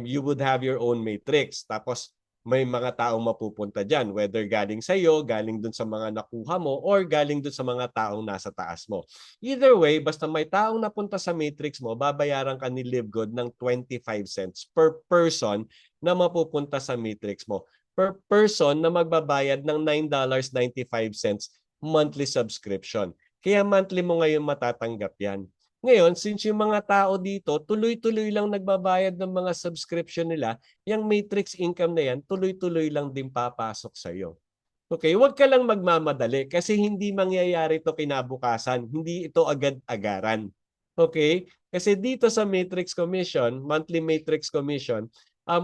you would have your own matrix. Tapos may mga taong mapupunta diyan, whether galing sa iyo, galing dun sa mga nakuha mo, or galing dun sa mga taong nasa taas mo. Either way, basta may taong napunta sa matrix mo, babayaran ka ni LiveGood ng 25 cents per person na mapupunta sa matrix mo. Per person na magbabayad ng $9.95 monthly subscription. Kaya monthly mo ngayon matatanggap yan. Ngayon, since yung mga tao dito, tuloy-tuloy lang nagbabayad ng mga subscription nila, yung matrix income na yan, tuloy-tuloy lang din papasok sa iyo. Okay, huwag ka lang magmamadali kasi hindi mangyayari ito kinabukasan. Hindi ito agad-agaran. Okay? Kasi dito sa Matrix Commission, monthly Matrix Commission,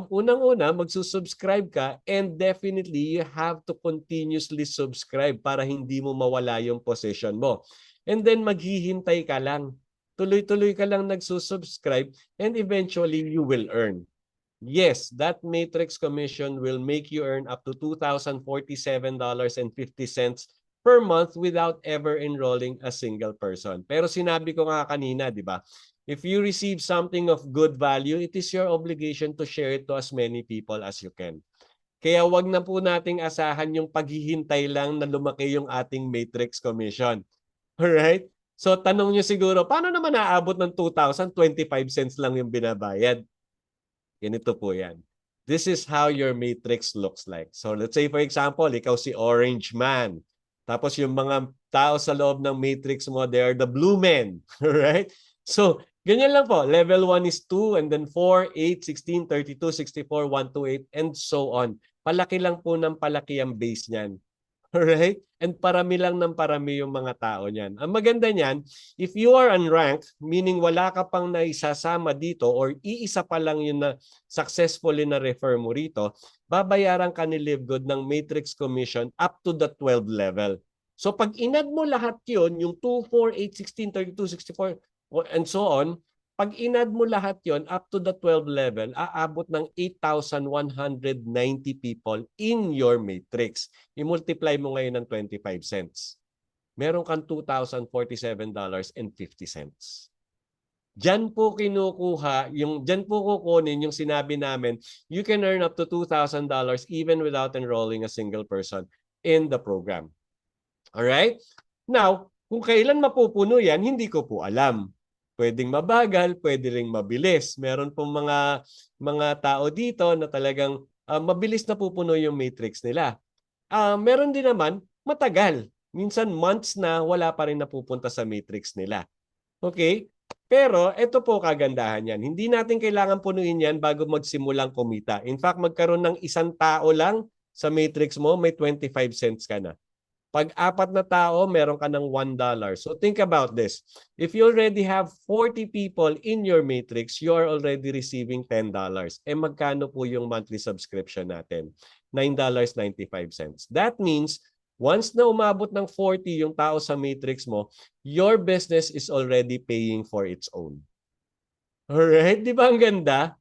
unang-una, magsusubscribe ka and definitely you have to continuously subscribe para hindi mo mawala yung position mo. And then maghihintay ka lang. Tuloy-tuloy ka lang nagsusubscribe and eventually you will earn. Yes, that Matrix Commission will make you earn up to $2,047.50 per month without ever enrolling a single person. Pero sinabi ko nga kanina, di ba? If you receive something of good value, it is your obligation to share it to as many people as you can. Kaya wag na po nating asahan yung paghihintay lang na lumaki yung ating Matrix Commission. Alright? So tanong nyo siguro, paano naman naabot ng 2,000? 25 cents lang yung binabayad. Ganito po yan. This is how your matrix looks like. So let's say for example, ikaw si Orange Man. Tapos yung mga tao sa loob ng matrix mo, they are the blue men. Right? So ganyan lang po. Level 1 is 2 and then 4, 8, 16, 32, 64, 1 to 8 and so on. Palaki lang po ng palaki ang base niyan. Alright? And parami lang ng parami yung mga tao niyan. Ang maganda niyan, if you are unranked, meaning wala ka pang naisasama dito or iisa pa lang yun na successfully na refer mo rito, babayaran ka ni LiveGood ng Matrix Commission up to the 12 level. So pag inad mo lahat yun, yung 2, 4, 8, 16, 32, 64, and so on, pag inad mo lahat yon up to the 12 level, aabot ng 8,190 people in your matrix. I-multiply mo ngayon ng 25 cents. Meron kang $2,047.50. Diyan po kinukuha, diyan po kukunin yung sinabi namin, you can earn up to $2,000 even without enrolling a single person in the program. Alright? Now, kung kailan mapupuno yan, hindi ko po alam. Pwedeng mabagal, pwede ring mabilis. Meron pong mga tao dito na talagang mabilis na pupuno yung matrix nila. Meron din naman matagal. Minsan months na wala pa rin napupunta sa matrix nila. Okay? Pero ito po kagandahan yan. Hindi natin kailangan punuin yan bago magsimulang kumita. In fact, magkaroon ng isang tao lang sa matrix mo, may 25 cents ka na. Pag 4 na tao, meron ka ng $1. So think about this. If you already have 40 people in your matrix, you are already receiving $10. Magkano po yung monthly subscription natin? $9.95. That means, once na umabot ng 40 yung tao sa matrix mo, your business is already paying for its own. Alright? Di ba ang ganda?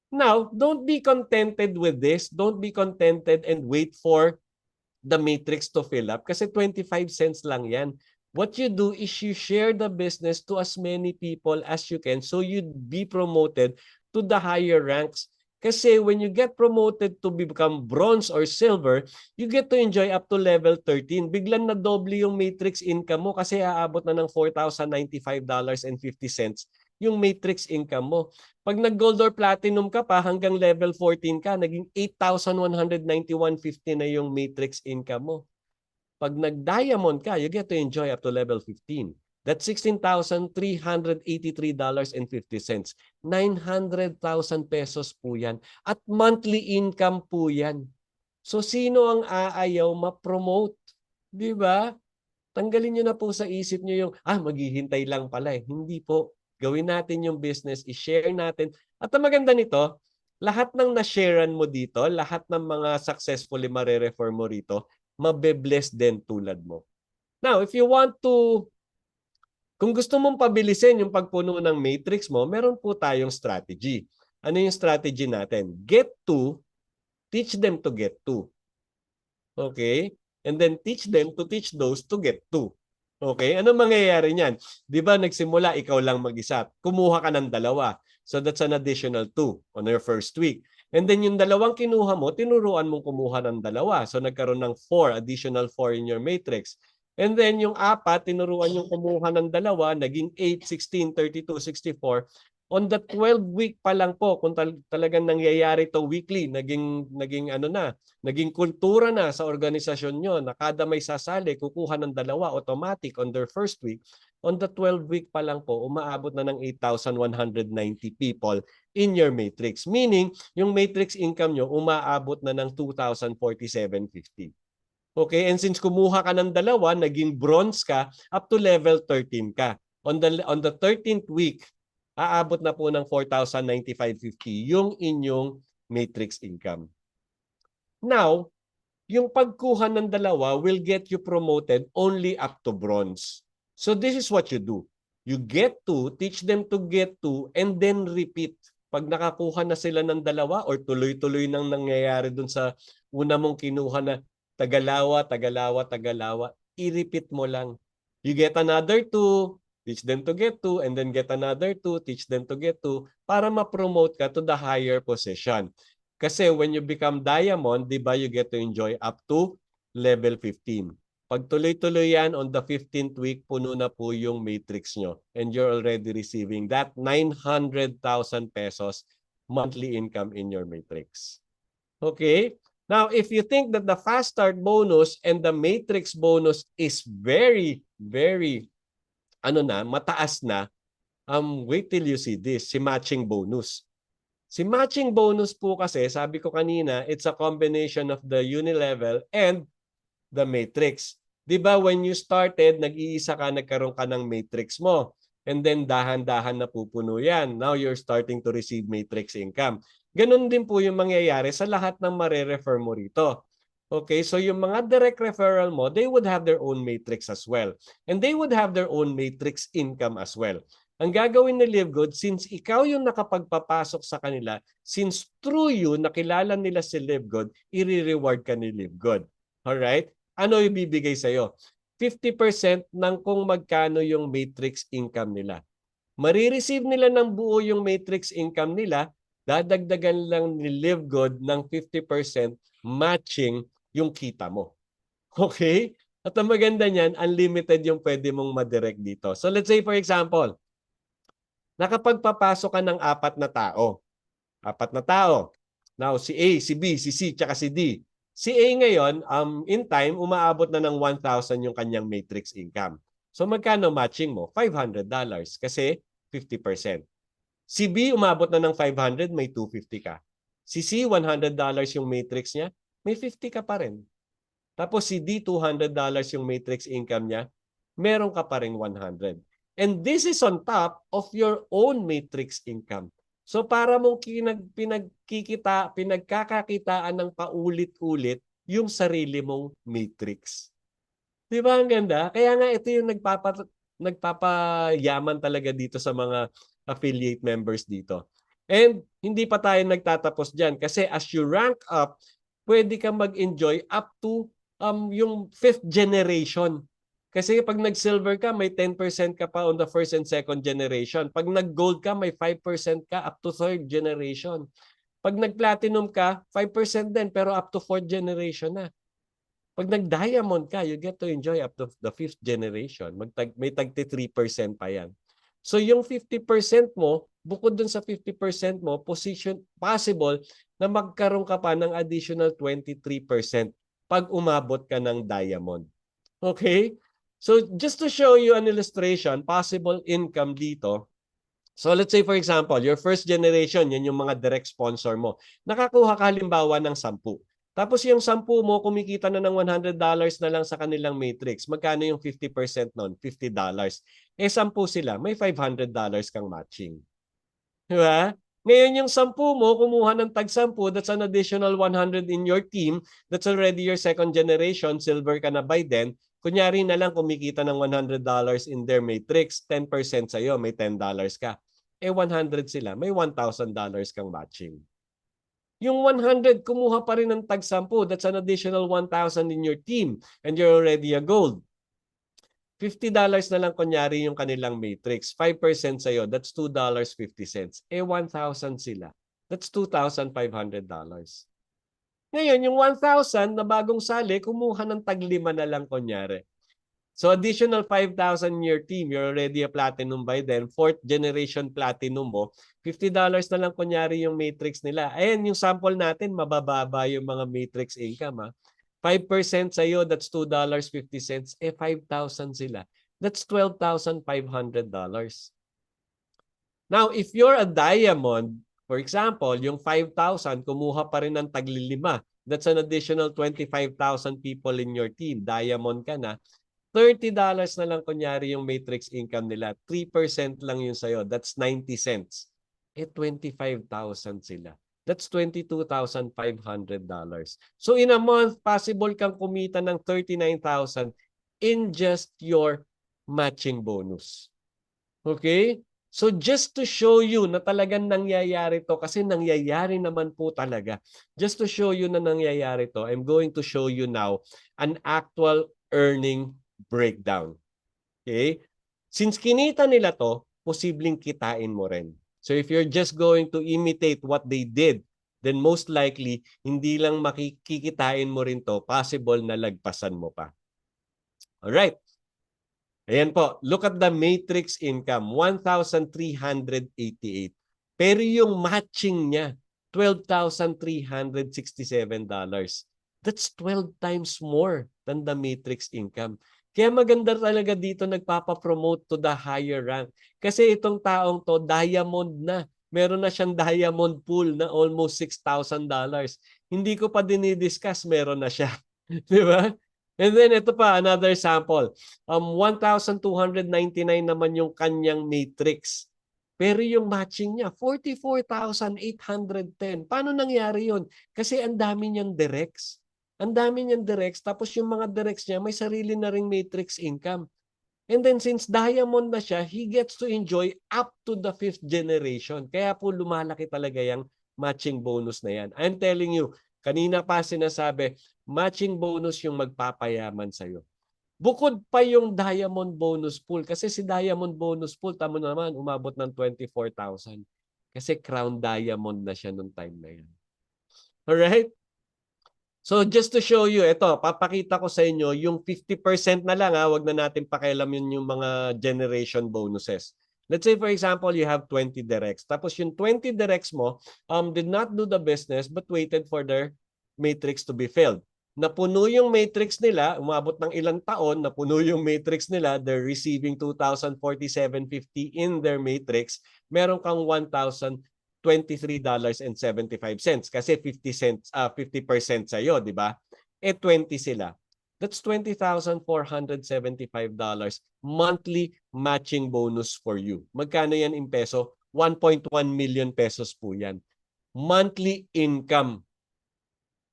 Now, don't be contented with this. Don't be contented and wait for the matrix to fill up kasi 25 cents lang yan. What you do is you share the business to as many people as you can so you'd be promoted to the higher ranks Kasi when you get promoted to become bronze or silver, you get to enjoy up to level 13. Biglang na doble yung matrix income mo kasi aabot na ng $4,095.50 yung matrix income mo. Pag nag-gold or platinum ka pa hanggang level 14 ka, naging 8,191.50 na yung matrix income mo. Pag nag-diamond ka, you get to enjoy up to level 15. That's $16,383.50. 900,000 pesos po yan. At monthly income po yan. So sino ang aayaw ma-promote? Di ba? Tanggalin nyo na po sa isip nyo yung, maghihintay lang pala eh. Hindi po. Gawin natin yung business, i-share natin. At ang maganda nito, lahat ng na-sharean mo dito, lahat ng mga successfully marerefer mo rito, mabe-bless din tulad mo. Now, if you want to, kung gusto mong pabilisin yung pagpuno ng matrix mo, meron po tayong strategy. Ano yung strategy natin? Get to, teach them to get to. Okay? And then teach them to teach those to get to. Okay? Ano mangyayari niyan? Di ba nagsimula ikaw lang mag-isa. Kumuha ka ng dalawa. So that's an additional 2 on your first week. And then yung dalawang kinuha mo, tinuruan mong kumuha ng dalawa. So nagkaroon ng 4, additional 4 in your matrix. And then yung 4, tinuruan yung kumuha ng dalawa, naging 8, 16, 32, 64. On the 12th week pa lang po, kung talagang nangyayari to weekly, naging kultura na sa organisasyon nyo na kada may sasali, kukuha ng dalawa automatic on their first week. On the 12th week pa lang po, umaabot na ng 8,190 people in your matrix. Meaning, yung matrix income nyo, umaabot na ng 2,047.50. Okay, and since kumuha ka ng dalawa, naging bronze ka, up to level 13 ka. On the 13th week, aabot na po ng 4,095.50 yung inyong matrix income. Now, yung pagkuha ng dalawa will get you promoted only up to bronze. So this is what you do. You get to, teach them to get to, and then repeat. Pag nakakuha na sila ng dalawa or tuloy-tuloy nang nangyayari dun sa una mong kinuha na tagalawa, i-repeat mo lang. You get another 2, teach them to get to, and then get another 2, teach them to get to, para ma-promote ka to the higher position. Kasi when you become diamond, di ba, you get to enjoy up to level 15. Pag tuloy-tuloy yan, on the 15th week, puno na po yung matrix nyo. And you're already receiving that 900,000 pesos monthly income in your matrix. Okay? Now, if you think that the fast start bonus and the matrix bonus is very, very, mataas na, wait till you see this, si matching bonus. Si matching bonus po kasi, sabi ko kanina, it's a combination of the unilevel and the matrix. Di ba when you started, nag-iisa ka, nagkaroon ka ng matrix mo. And then dahan-dahan na pupuno yan. Now you're starting to receive matrix income. Ganon din po yung mangyayari sa lahat ng marerefer mo rito. Okay, so yung mga direct referral mo, they would have their own matrix as well. And they would have their own matrix income as well. Ang gagawin ni LiveGood, since ikaw yung nakapagpapasok sa kanila, since through you, nakilala nila si LiveGood, i-reward ka ni LiveGood. Alright? Ano ibibigay sa'yo? 50% ng kung magkano yung matrix income nila. Marireceive nila ng buo yung matrix income nila, dadagdagan lang ni LiveGood ng 50% matching yung kita mo. Okay? At ang maganda niyan, unlimited yung pwede mong madirect dito. So let's say for example, nakapagpapasok ka ng 4 na tao. 4 na tao. Now, si A, si B, si C, tsaka si D. Si A ngayon, in time, umaabot na ng 1,000 yung kanyang matrix income. So magkano matching mo? $500 kasi 50%. Si B, umabot na ng 500, may 250 ka. Si C, $100 yung matrix niya, may 50 ka pa rin. Tapos si D, $200 yung matrix income niya, meron ka pa rin 100. And this is on top of your own matrix income. So para mong pinagkakakitaan ng paulit-ulit yung sarili mong matrix. Di ba ang ganda? Kaya nga ito yung nagpapayaman talaga dito sa mga affiliate members dito. And hindi pa tayo nagtatapos dyan kasi as you rank up, pwede kang mag-enjoy up to yung 5th generation. Kasi pag nag-silver ka, may 10% ka pa on the 1st and 2nd generation. Pag nag-gold ka, may 5% ka up to 3rd generation. Pag nag-platinum ka, 5% din, pero up to 4th generation na. Pag nag-diamond ka, you get to enjoy up to the 5th generation. May tagti 3% pa yan. So yung 50% mo, bukod dun sa 50% mo, possible na magkaroon ka pa ng additional 23% pag umabot ka ng diamond. Okay? So just to show you an illustration, possible income dito. So let's say for example, your first generation, yan yung mga direct sponsor mo. Nakakuha ka halimbawa ng 10. Tapos yung 10 mo, kumikita na ng $100 na lang sa kanilang matrix. Magkano yung 50% nun? $50. Eh 10 sila, may $500 kang matching. Di ba? Ngayon yung 10 mo, kumuha ng tag 10, that's an additional 100 in your team. That's already your second generation, silver ka na by then. Kunyari na lang kumikita ng $100 in their matrix, 10% sa'yo, may $10 ka. Eh 100 sila, may $1,000 kang matching. Yung 100, kumuha pa rin ng tag 10. That's an additional 1,000 in your team and you're already a gold. $50 na lang kunyari yung kanilang matrix. 5% sa'yo, that's $2.50. Eh 1,000 sila. That's $2,500. Ngayon, yung 1,000 na bagong sali, kumuha ng tag 5 na lang kunyari. So additional 5,000 in your team, you're already a platinum by then, 4th generation platinum mo, $50 na lang kunyari yung matrix nila. Ayan, yung sample natin, mabababa yung mga matrix income. 5% sa'yo, that's $2.50. Eh, 5,000 sila. That's $12,500. Now, if you're a diamond, for example, yung 5,000, kumuha pa rin ng tagli 5. That's an additional 25,000 people in your team. Diamond ka na. $30 na lang kunyari yung matrix income nila. 3% lang yun sa'yo. That's 90 cents. Eh, 25,000 sila. That's $22,500. So in a month, possible kang kumita ng 39,000 in just your matching bonus. Okay? So just to show you na talagang nangyayari to, kasi nangyayari naman po talaga. Just to show you na nangyayari to, I'm going to show you now an actual earning breakdown. Okay? Since kinita nila to, posibleng kitain mo rin. So if you're just going to imitate what they did, then most likely, hindi lang makikitain mo rin to, possible na lagpasan mo pa. Alright. Ayan po, look at the matrix income, 1,388. Pero yung matching niya, $12,367. That's 12 times more than the matrix income. Kaya maganda talaga dito nagpapapromote to the higher rank. Kasi itong taong to, diamond na. Meron na siyang diamond pool na almost $6,000. Hindi ko pa dinidiscuss, meron na siya. Di ba? And then ito pa, another sample. 1,299 naman yung kanyang matrix. Pero yung matching niya, 44,810. Paano nangyari yun? Kasi ang dami niyang directs. Ang dami niyang directs. Tapos yung mga directs niya, may sarili na ring matrix income. And then since diamond na siya, he gets to enjoy up to the 5th generation. Kaya po lumalaki talaga yung matching bonus na yan. I'm telling you, kanina pa sinasabi, matching bonus yung magpapayaman sa'yo. Bukod pa yung diamond bonus pool. Kasi si diamond bonus pool, tamo naman, umabot ng 24,000. Kasi crown diamond na siya nung time na yan. Alright? So just to show you, ito, papakita ko sa inyo yung 50% na lang, wag na natin pakialamin yung mga generation bonuses. Let's say for example, you have 20 directs. Tapos yung 20 directs mo did not do the business but waited for their matrix to be filled. Napuno yung matrix nila, umabot ng ilang taon, napuno yung matrix nila, they're receiving 2,047.50 in their matrix. Meron kang $1,023.75 kasi 50 cents 50% sa iyo, di ba? Eh 20 sila. That's $20,475 monthly matching bonus for you. Magkano yan in peso? 1.1 million pesos po yan. Monthly income.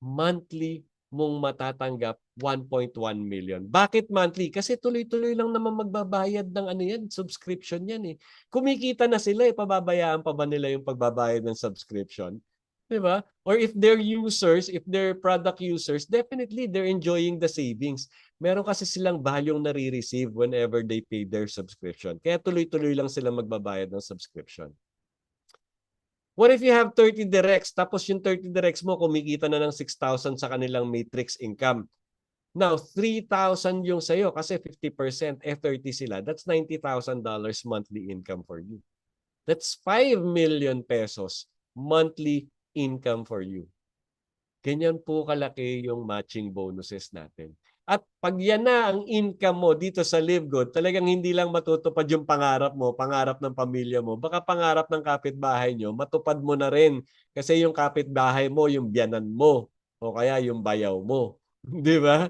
Monthly mong matatanggap 1.1 million. Bakit monthly? Kasi tuloy-tuloy lang naman magbabayad ng ano yan, subscription yan eh. Kumikita na sila eh, pababayaan pa ba nila yung pagbabayad ng subscription? Diba? Or if they're users, if they're product users, definitely they're enjoying the savings. Meron kasi silang valueng nare-receive whenever they pay their subscription. Kaya tuloy-tuloy lang sila magbabayad ng subscription. What if you have 30 directs, tapos yung 30 directs mo kumikita na ng 6,000 sa kanilang matrix income? Now, 3,000 yung sa'yo kasi 50%, 30 sila. That's $90,000 monthly income for you. That's 5 million pesos monthly income for you. Ganyan po kalaki yung matching bonuses natin. At pag yan na ang income mo dito sa Live Good, talagang hindi lang matutupad yung pangarap mo, pangarap ng pamilya mo, baka pangarap ng kapitbahay nyo, matupad mo na rin. Kasi yung kapitbahay mo, yung biyanan mo, o kaya yung bayaw mo. Di ba?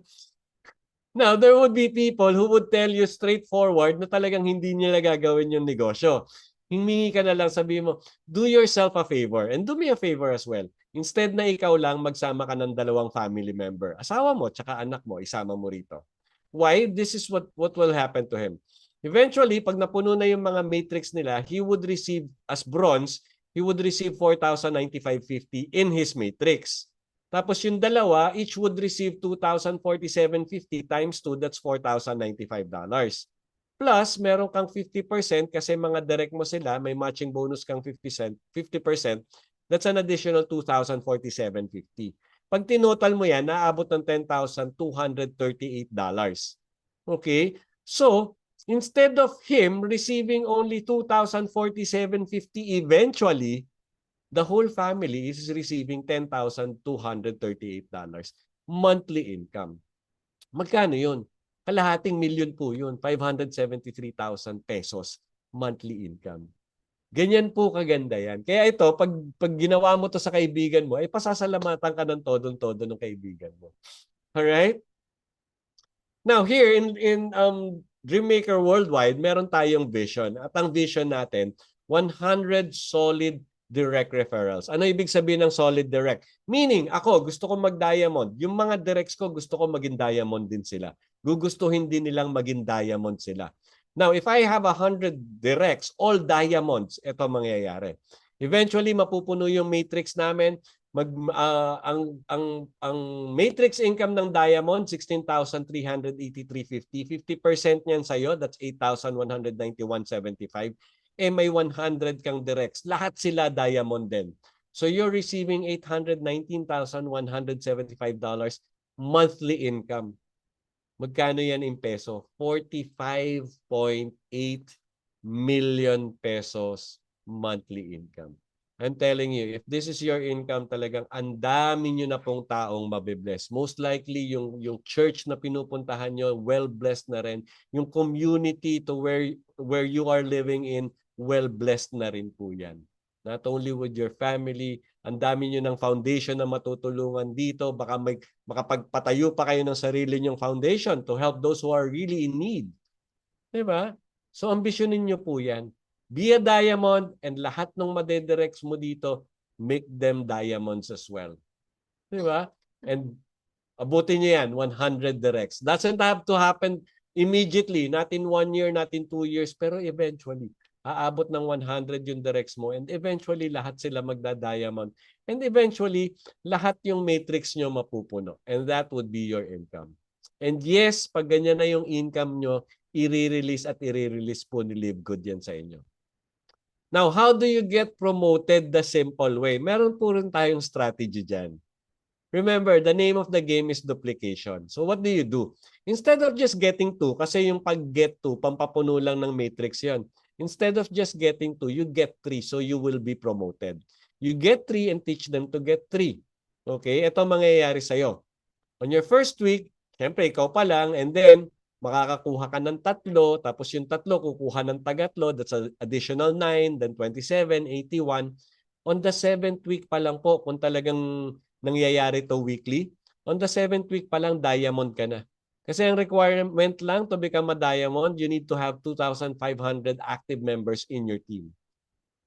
Now, there would be people who would tell you straightforward na talagang hindi nila gagawin yung negosyo. Himingi ka na lang, sabi mo, do yourself a favor and do me a favor as well. Instead na ikaw lang, magsama ka ng 2 family member. Asawa mo, tsaka anak mo, isama mo rito. Why? This is what will happen to him. Eventually, pag napuno na yung mga matrix nila, he would receive, as bronze, he would receive 4,095.50 in his matrix. Tapos yung dalawa, each would receive 2,047.50 times 2, that's $4,095. Plus, meron kang 50% kasi mga direct mo sila, may matching bonus kang 50%, that's an additional 2,047.50. Pag tinotal mo yan, naabot ng $10,238. Okay? So, instead of him receiving only 2,047.50 eventually, the whole family is receiving $10,238 monthly income. Magkano yun? Kalahating milyon po yun, 573,000 pesos monthly income. Ganyan po kaganda yan. Kaya ito, pag ginawa mo to sa kaibigan mo, ay pasasalamatan ka ng todong-todo ng kaibigan mo. Alright? Now here in Dreammaker Worldwide, meron tayong vision. At ang vision natin, 100 solid direct referrals. Ano ibig sabihin ng solid direct? Meaning, ako, gusto ko mag-diamond. Yung mga directs ko, gusto ko maging diamond din sila. Gugustuhin din nilang maging diamond sila. Now, if I have 100 directs, all diamonds, ito mangyayari. Eventually, mapupuno yung matrix namin. Ang matrix income ng diamond 16,383.50. 50% niyan sa iyo, that's 8,191.75. May 100 kang directs. Lahat sila diamond din. So you're receiving $819,175 monthly income. Magkano yan in peso? 45.8 million pesos monthly income. I'm telling you, if this is your income, talagang ang dami nyo na pong taong mabibless. Most likely, yung church na pinupuntahan nyo, well-blessed na rin. Yung community to where you are living in, well-blessed na rin po yan. Not only with your family, ang dami nyo ng foundation na matutulungan dito. Baka makapagpatayo pa kayo ng sarili nyong foundation to help those who are really in need. Diba? So, ambisyonin nyo po yan. Be a diamond and lahat ng madedirects mo dito, make them diamonds as well. Diba? And abutin nyo yan, 100 directs. Doesn't have to happen immediately, not in 1 year, not in 2 years, pero eventually, aabot ng 100 yung directs mo and eventually lahat sila magda-diamond and eventually lahat yung matrix nyo mapupuno and that would be your income. And yes, pag ganyan na yung income nyo, i-release po ni Live Good yan sa inyo. Now, how do you get promoted the simple way? Meron po rin tayong strategy dyan. Remember, the name of the game is duplication. So what do you do? Instead of just getting 2, kasi yung pag-get 2, pampapuno lang ng matrix yon. Instead of just getting 2, you get 3, so you will be promoted. You get 3 and teach them to get 3. Okay? Ito mangyayari sa'yo. On your first week, syempre ikaw pa lang, and then makakakuha ka ng 3, tapos yung 3 kukuha ng tagatlo, that's an additional 9, then 27, 81. On the 7th week pa lang po, kung talagang nangyayari to weekly, on the 7th week pa lang, diamond ka na. Kasi ang requirement lang to become a diamond, you need to have 2,500 active members in your team.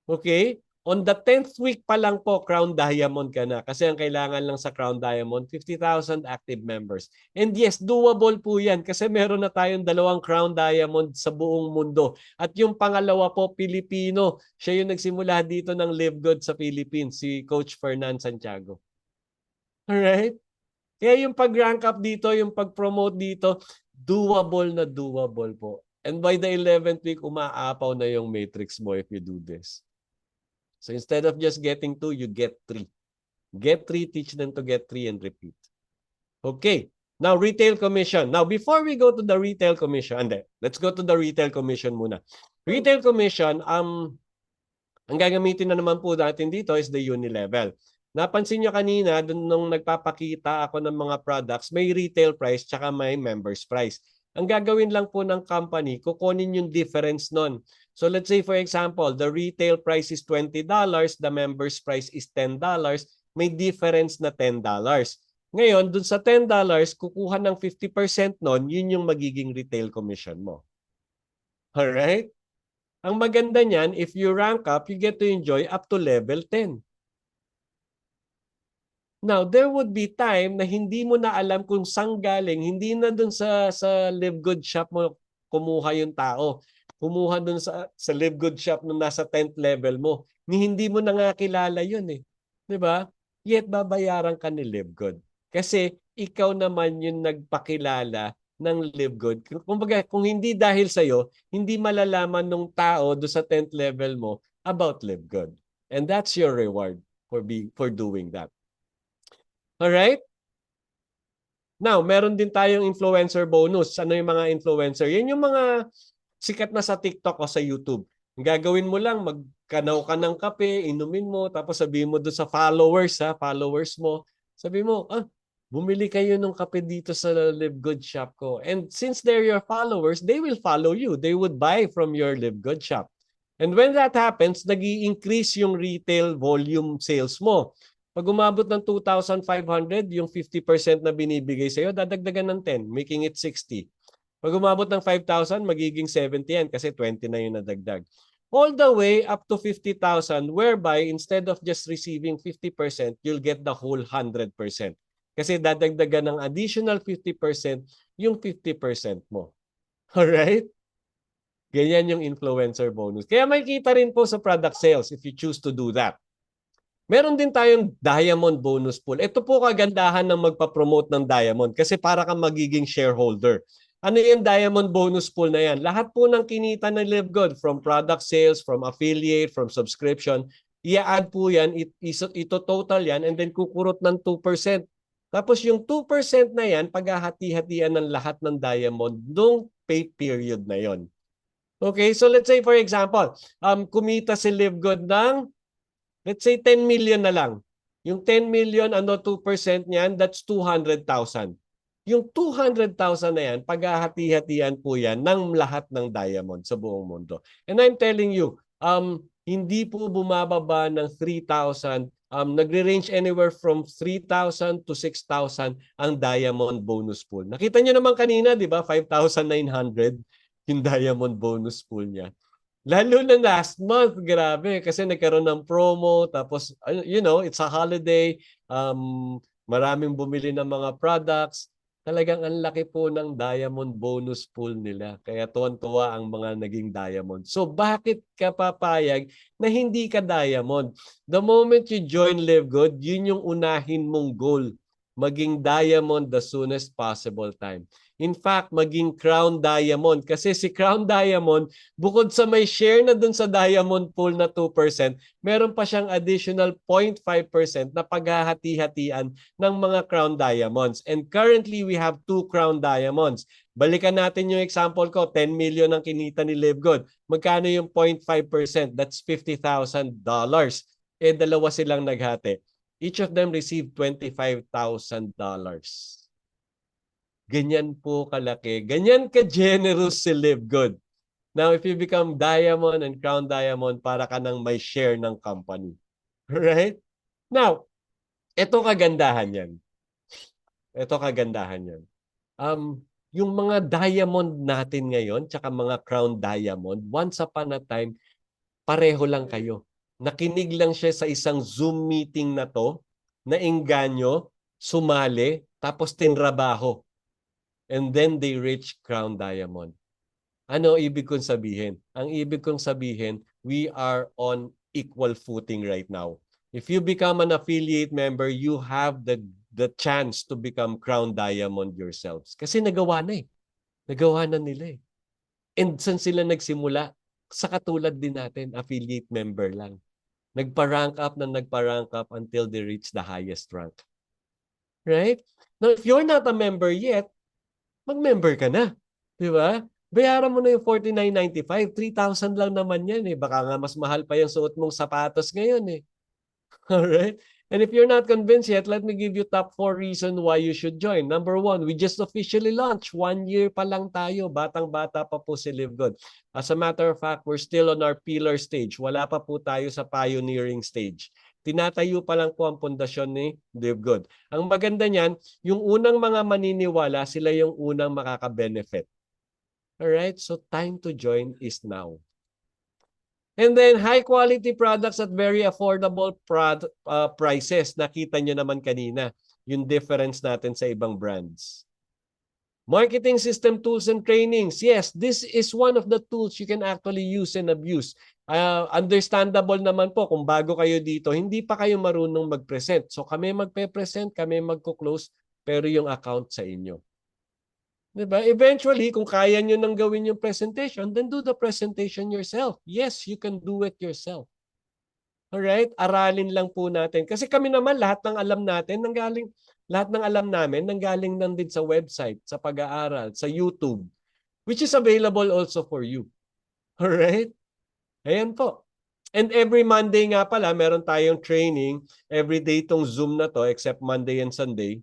Okay? On the 10th week pa lang po, Crown Diamond ka na. Kasi ang kailangan lang sa Crown Diamond, 50,000 active members. And yes, doable po yan kasi meron na tayong 2 Crown Diamond sa buong mundo. At yung pangalawa po, Pilipino. Siya yung nagsimula dito ng Live Good sa Philippines, si Coach Fernan Santiago. Alright? Kaya yung pag-rank up dito, yung pag-promote dito, doable na doable po. And by the 11th week, umaapaw na yung matrix mo if you do this. So instead of just getting 2, you get 3. Get 3, teach them to get 3 and repeat. Okay. Now, retail commission. Now, before we go to the retail commission, let's go to the retail commission muna. Retail commission, ang gagamitin na naman po natin dito is the Unilevel. Napansin nyo kanina, nung nagpapakita ako ng mga products, may retail price tsaka may members price. Ang gagawin lang po ng company, kukunin yung difference nun. So let's say for example, the retail price is $20, the members price is $10, may difference na $10. Ngayon, dun sa $10, kukuha ng 50% nun, yun yung magiging retail commission mo. Alright? Ang maganda niyan, if you rank up, you get to enjoy up to level 10. Now, there would be time na hindi mo na alam kung saan galing, hindi na dun sa Live Good Shop mo kumuha yung tao. Kumuha dun sa Live Good Shop nung nasa 10th level mo. Hindi mo na nga kilala yun eh. 'Di ba? Yet babayaran ka ni Live Good. Kasi ikaw naman yung nagpakilala ng Live Good. Kumbaga, kung hindi dahil sa'yo, hindi malalaman ng tao do sa 10th level mo about Live Good. And that's your reward for doing that. Alright? Now, meron din tayong influencer bonus. Ano yung mga influencer? Yan yung mga sikat na sa TikTok o sa YouTube. Ang gagawin mo lang, magkanaw ka ng kape, inumin mo, tapos sabihin mo doon sa followers mo, sabihin mo, bumili kayo ng kape dito sa Live Good Shop ko. And since they're your followers, they will follow you. They would buy from your Live Good Shop. And when that happens, nag-i-increase yung retail volume sales mo. Pag umabot ng 2,500, yung 50% na binibigay sa'yo, dadagdagan ng 10, making it 60. Pag umabot ng 5,000, magiging 70 yan kasi 20 na yung nadagdag. All the way up to 50,000 whereby instead of just receiving 50%, you'll get the whole 100%. Kasi dadagdagan ng additional 50% yung 50% mo. Alright? Ganyan yung influencer bonus. Kaya may kita rin po sa product sales if you choose to do that. Meron din tayong diamond bonus pool. Ito po kagandahan ng magpa-promote ng diamond kasi para kang magiging shareholder. Ano yung diamond bonus pool na yan? Lahat po ng kinita ng Live Good from product sales, from affiliate, from subscription, i-add po yan, ito total yan, and then kukurot ng 2%. Tapos yung 2% na yan, paghahati-hatian ng lahat ng diamond nung pay period na yon. Okay, so let's say for example, kumita si Live Good ng let's say 10 million na lang. Yung 10 million, 2% niyan, that's 200,000. Yung 200,000 na yan, paghahati-hatian po yan ng lahat ng diamond sa buong mundo. And I'm telling you, hindi po bumababa ng 3,000. Nagre-range anywhere from 3,000 to 6,000 ang diamond bonus pool. Nakita niyo naman kanina, di ba? 5,900 yung diamond bonus pool niya. Lalo na last month, grabe, kasi nagkaroon ng promo, tapos, it's a holiday, maraming bumili ng mga products, talagang ang laki po ng diamond bonus pool nila. Kaya tuwan-tuwa ang mga naging diamond. So bakit ka papayag na hindi ka diamond? The moment you join Live Good, yun yung unahin mong goal. Maging diamond the soonest possible time. In fact, maging Crown Diamond. Kasi si Crown Diamond, bukod sa may share na dun sa Diamond Pool na 2%, meron pa siyang additional 0.5% na paghahati-hatian ng mga Crown Diamonds. And currently, we have 2 Crown Diamonds. Balikan natin yung example ko, 10 million ang kinita ni Live Good. Magkano yung 0.5%? That's $50,000. Dalawa silang naghati. Each of them received $25,000. Ganyan po kalaki. Ganyan ka-generous si Live Good. Now, if you become Diamond and Crown Diamond, para ka nang may share ng company. Right? Now, ito kagandahan yan. Ito kagandahan yan. Yung mga Diamond natin ngayon, tsaka mga Crown Diamond, once upon a time, pareho lang kayo. Nakinig lang siya sa isang Zoom meeting na to, nainganyo, sumali, tapos tinrabaho. And then they reach Crown Diamond. Ano ibig kong sabihin? Ang ibig kong sabihin, we are on equal footing right now. If you become an affiliate member, you have the chance to become Crown Diamond yourselves. Kasi nagawa na eh. Nagawa na nila eh. And saan sila nagsimula? Sa katulad din natin, affiliate member lang. Nagpa-rank up na nagpa-rank up until they reach the highest rank. Right? Now, if you're not a member yet, mag-member ka na. Di ba? Bayaran mo na yung $49.95. 3,000 lang naman yan eh. Baka nga mas mahal pa yung suot mong sapatos ngayon eh. Alright? And if you're not convinced yet, let me give you top 4 reasons why you should join. Number 1, we just officially launched. 1 year pa lang tayo. Batang-bata pa po si Live Good. As a matter of fact, we're still on our pillar stage. Wala pa po tayo sa pioneering stage. Tinatayo pa lang po ang pundasyon ni Live Good. Ang maganda niyan, yung unang mga maniniwala, sila yung unang makaka-benefit. Alright? So time to join is now. And then high quality products at very affordable prices. Nakita nyo naman kanina yung difference natin sa ibang brands. Marketing system tools and trainings. Yes, this is one of the tools you can actually use and abuse. Understandable naman po kung bago kayo dito, hindi pa kayo marunong mag-present. So kami magpe-present, kami magko-close, pero yung account sa inyo. Diba? Eventually, kung kaya nyo nang gawin yung presentation, then do the presentation yourself. Yes, you can do it yourself. Alright? Aralin lang po natin. Kasi kami naman, lahat ng alam natin, lahat ng alam namin, nanggaling lang din sa website, sa pag-aaral, sa YouTube, which is available also for you. Alright? Ayan po. And every Monday nga pala, meron tayong training. Every day itong Zoom na to, except Monday and Sunday.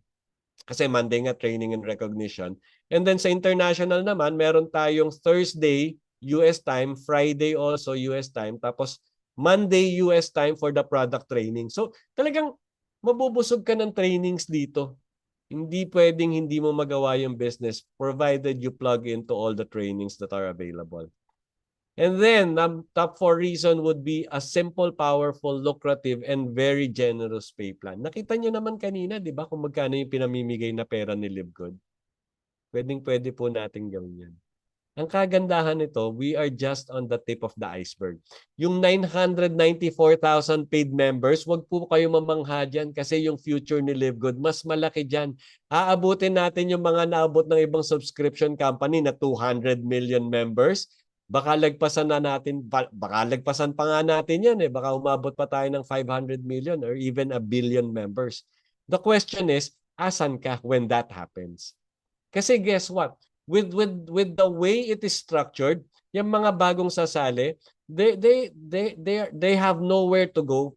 Kasi Monday nga training and recognition. And then sa international naman, meron tayong Thursday US time, Friday also US time, tapos Monday US time for the product training. So talagang mabubusog ka ng trainings dito. Hindi pwedeng hindi mo magawa yung business provided you plug into all the trainings that are available. And then, top 4 reason would be a simple, powerful, lucrative, and very generous pay plan. Nakita nyo naman kanina, di ba, kung magkano yung pinamimigay na pera ni Live Good? Pwedeng-pwede po natin gawin yan. Ang kagandahan nito, we are just on the tip of the iceberg. Yung 994,000 paid members, wag po kayo mamangha dyan kasi yung future ni Live Good, mas malaki dyan. Aabutin natin yung mga naabot ng ibang subscription company na 200 million members. Baka lagpasan pa nga natin yan eh. Baka umabot pa tayo ng 500 million or even a billion members. The question is, asan ka when that happens? Kasi guess what? With the way it is structured, yung mga bagong sasali, they have nowhere to go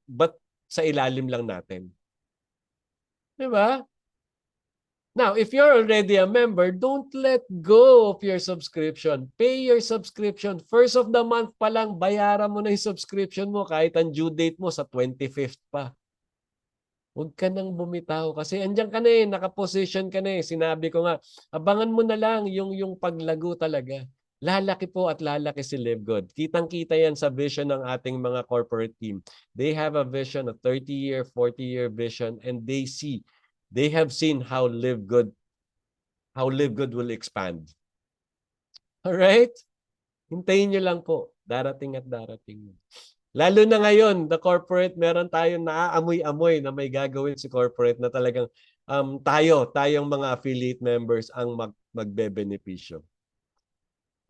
but sa ilalim lang natin. 'Di ba? Now, if you're already a member, don't let go of your subscription. Pay your subscription. First of the month pa lang, bayaran mo na yung subscription mo kahit ang due date mo sa 25th pa. Huwag ka nang bumitaw kasi andyan ka na eh, nakaposition ka na eh. Sinabi ko nga, abangan mo na lang yung paglago talaga. Lalaki po at lalaki si Live Good. Kitang-kita yan sa vision ng ating mga corporate team. They have a vision, a 30-year, 40-year vision, and they have seen how Live Good will expand. Alright? Hintayin nyo lang po. Darating at darating. Lalo na ngayon, the corporate, meron tayong naaamoy-amoy na may gagawin si corporate na talagang tayong mga affiliate members ang magbe-benepisyo.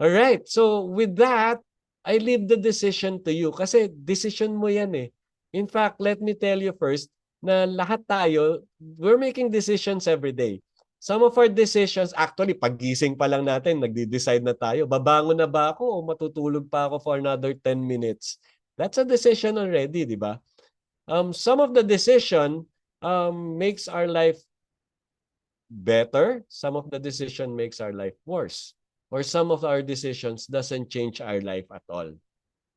Alright, so with that, I leave the decision to you kasi decision mo yan eh. In fact, let me tell you first na lahat tayo, we're making decisions every day. Some of our decisions, actually, paggising pa lang natin, nagde-decide na tayo, babangon na ba ako o matutulog pa ako for another 10 minutes? That's a decision already, di ba? Some of the decision makes our life better. Some of the decision makes our life worse. Or some of our decisions doesn't change our life at all.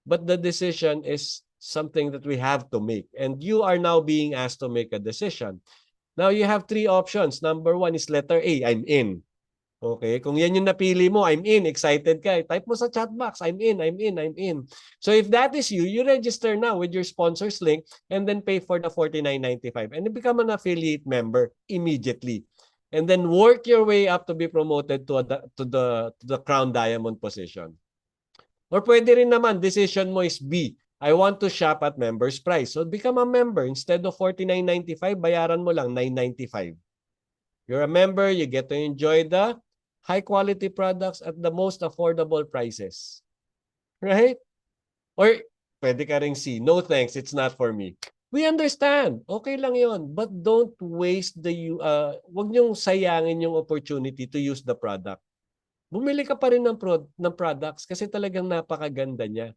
But the decision is something that we have to make. And you are now being asked to make a decision. Now, you have 3 options. Number 1 is letter A, I'm in. Okay, kung yan yung napili mo, I'm in, excited ka, type mo sa chat box, I'm in, I'm in, I'm in. So if that is you, you register now with your sponsors link and then pay for the $49.95 and become an affiliate member immediately. And then work your way up to be promoted to the Crown Diamond position. Or pwede rin naman, decision mo is B. I want to shop at member's price. So become a member. Instead of $49.95, bayaran mo lang $9.95. You're a member, you get to enjoy the high-quality products at the most affordable prices. Right? Or Pwede ka ring C. No thanks, it's not for me. We understand. Okay lang yon. But don't waste wag niyong sayangin yung opportunity to use the product. Bumili ka pa rin ng products kasi talagang napakaganda niya.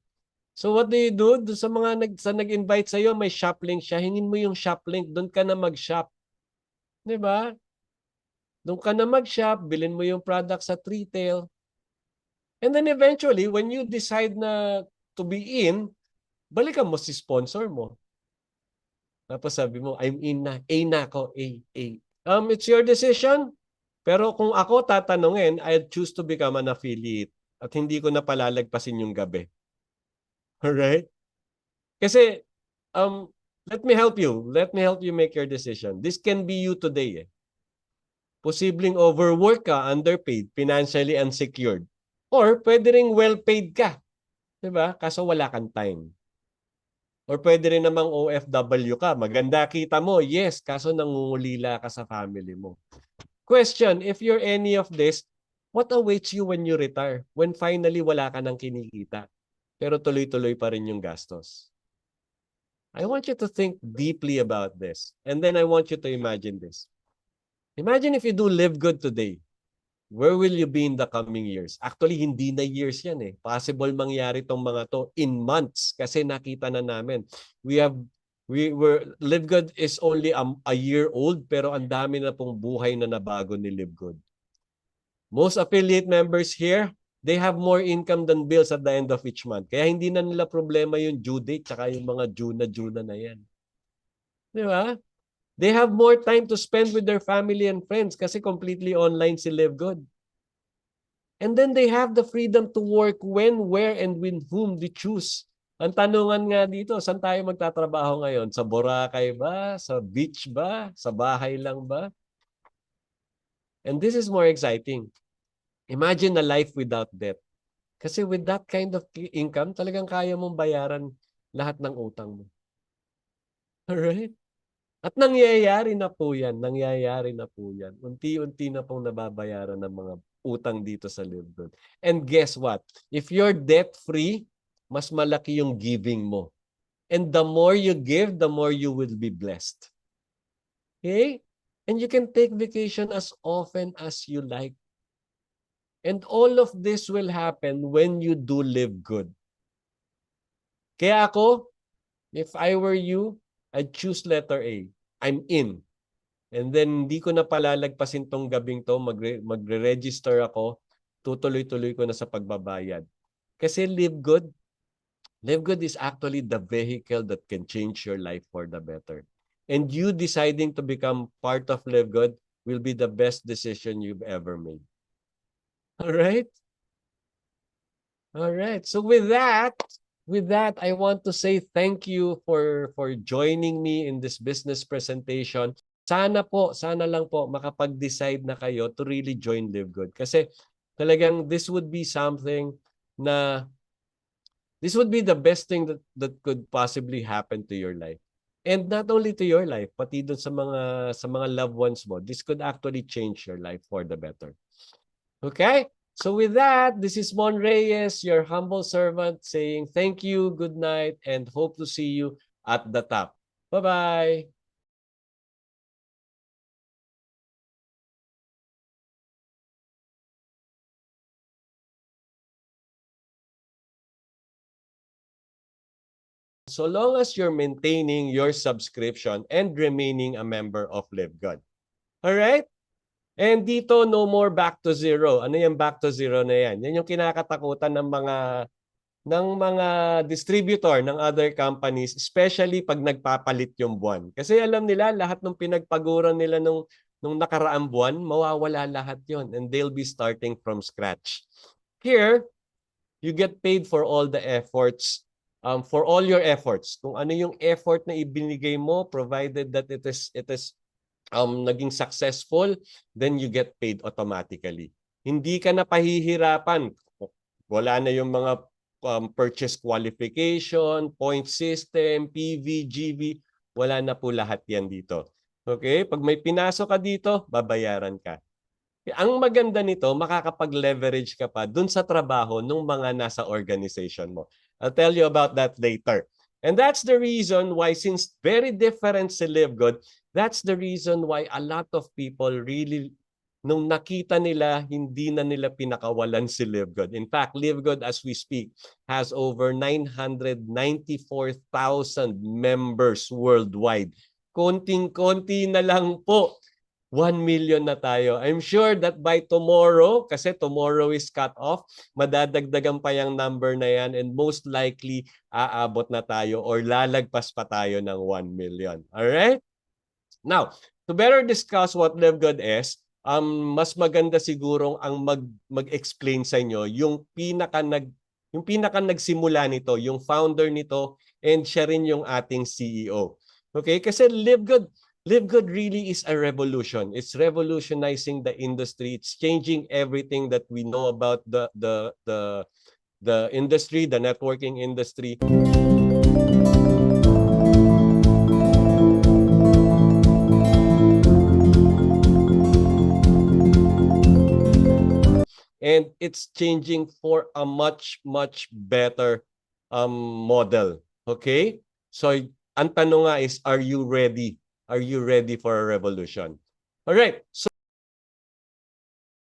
So what do you do? Doon sa mga nag-invite sa iyo, may shop link siya. Hingin mo yung shop link, doon ka na mag-shop. 'Di ba? Doon ka na mag-shop, bilhin mo yung products at retail. And then eventually, when you decide na to be in, balikan mo si sponsor mo. Tapos sabi mo, I'm in na. A na ako. A. It's your decision. Pero kung ako tatanungin, I'd choose to become an affiliate. At hindi ko na palalagpasin yung gabi. Alright? Kasi, let me help you. Let me help you make your decision. This can be you today. Posibleng overwork ka, underpaid, financially unsecured. Or pwede ring well-paid ka. Diba? Kaso wala kang time. Or pwede rin namang OFW ka. Maganda kita mo, yes. Kaso nangungulila ka sa family mo. Question, if you're any of this, what awaits you when you retire? When finally wala ka nang kinikita, pero tuloy-tuloy pa rin yung gastos. I want you to think deeply about this. And then I want you to imagine this. Imagine if you do live good today. Where will you be in the coming years? Actually, hindi na years yan eh. Possible mangyari tong mga to in months kasi nakita na namin. Live Good is only a year old pero ang dami na pong buhay na nabago ni Live Good. Most affiliate members here, they have more income than bills at the end of each month. Kaya hindi na nila problema yung due date tsaka yung mga June na yan. Di ba? They have more time to spend with their family and friends kasi completely online si Live Good. And then they have the freedom to work when, where, and with whom they choose. Ang tanungan nga dito, saan tayo magtatrabaho ngayon? Sa Boracay ba? Sa beach ba? Sa bahay lang ba? And this is more exciting. Imagine a life without debt. Kasi with that kind of income, talagang kaya mong bayaran lahat ng utang mo. Alright? At nangyayari na po yan. Nangyayari na po yan. Unti-unti na pong nababayaran ng mga utang dito sa Live Good. And guess what? If you're debt-free, mas malaki yung giving mo. And the more you give, the more you will be blessed. Okay? And you can take vacation as often as you like. And all of this will happen when you do live good. Kaya ako, if I were you, I'd choose letter A. I'm in. And then, hindi ko na palalagpasin tong gabing to. Magre-register ako. Tutuloy-tuloy ko na sa pagbabayad. Kasi Live Good is actually the vehicle that can change your life for the better. And you deciding to become part of Live Good will be the best decision you've ever made. Alright? Alright. So with that, I want to say thank you for joining me in this business presentation. Sana lang po makapag-decide na kayo to really join Live Good. Kasi talagang this would be the best thing that could possibly happen to your life. And not only to your life, pati dun sa mga loved ones mo, this could actually change your life for the better. Okay? So with that, this is Mon Reyes, your humble servant, saying thank you, good night, and hope to see you at the top. Bye-bye. So long as you're maintaining your subscription and remaining a member of Live Good. Alright? And dito, no more back to zero. Ano yung back to zero na yan? Yan yung kinakatakutan ng mga distributor ng other companies, especially pag nagpapalit yung buwan. Kasi alam nila, lahat ng pinagpaguran nila nung nakaraang buwan, mawawala lahat yon and they'll be starting from scratch. Here, you get paid for all the efforts, for all your efforts. Kung ano yung effort na ibinigay mo, provided that it is naging successful, then you get paid automatically. Hindi ka na pahihirapan. Wala na yung mga purchase qualification, point system, PV, GV, wala na po lahat yan dito. Okay? Pag may pinasok ka dito, babayaran ka. Ang maganda nito, makakapag-leverage ka pa dun sa trabaho ng mga nasa organization mo. I'll tell you about that later. And that's the reason why, since very different si Live Good, that's the reason why a lot of people really, nung nakita nila, hindi na nila pinakawalan si Live Good. In fact, Live Good as we speak has over 994,000 members worldwide. Konting-konti na lang po, 1 million na tayo. I'm sure that by tomorrow, kasi tomorrow is cut off, madadagdagan pa yung number na yan, and most likely aabot na tayo or lalagpas pa tayo ng 1 million. Alright? Now, to better discuss what Live Good is, mas maganda sigurong ang mag-explain sa inyo yung pinaka nagsimula nito, yung founder nito, and siya rin yung ating CEO. Okay? Kasi Live Good really is a revolution. It's revolutionizing the industry. It's changing everything that we know about the industry, the networking industry. And it's changing for a much better model. Okay? So ang tanong nga is, are you ready? Are you ready for a revolution? All right. So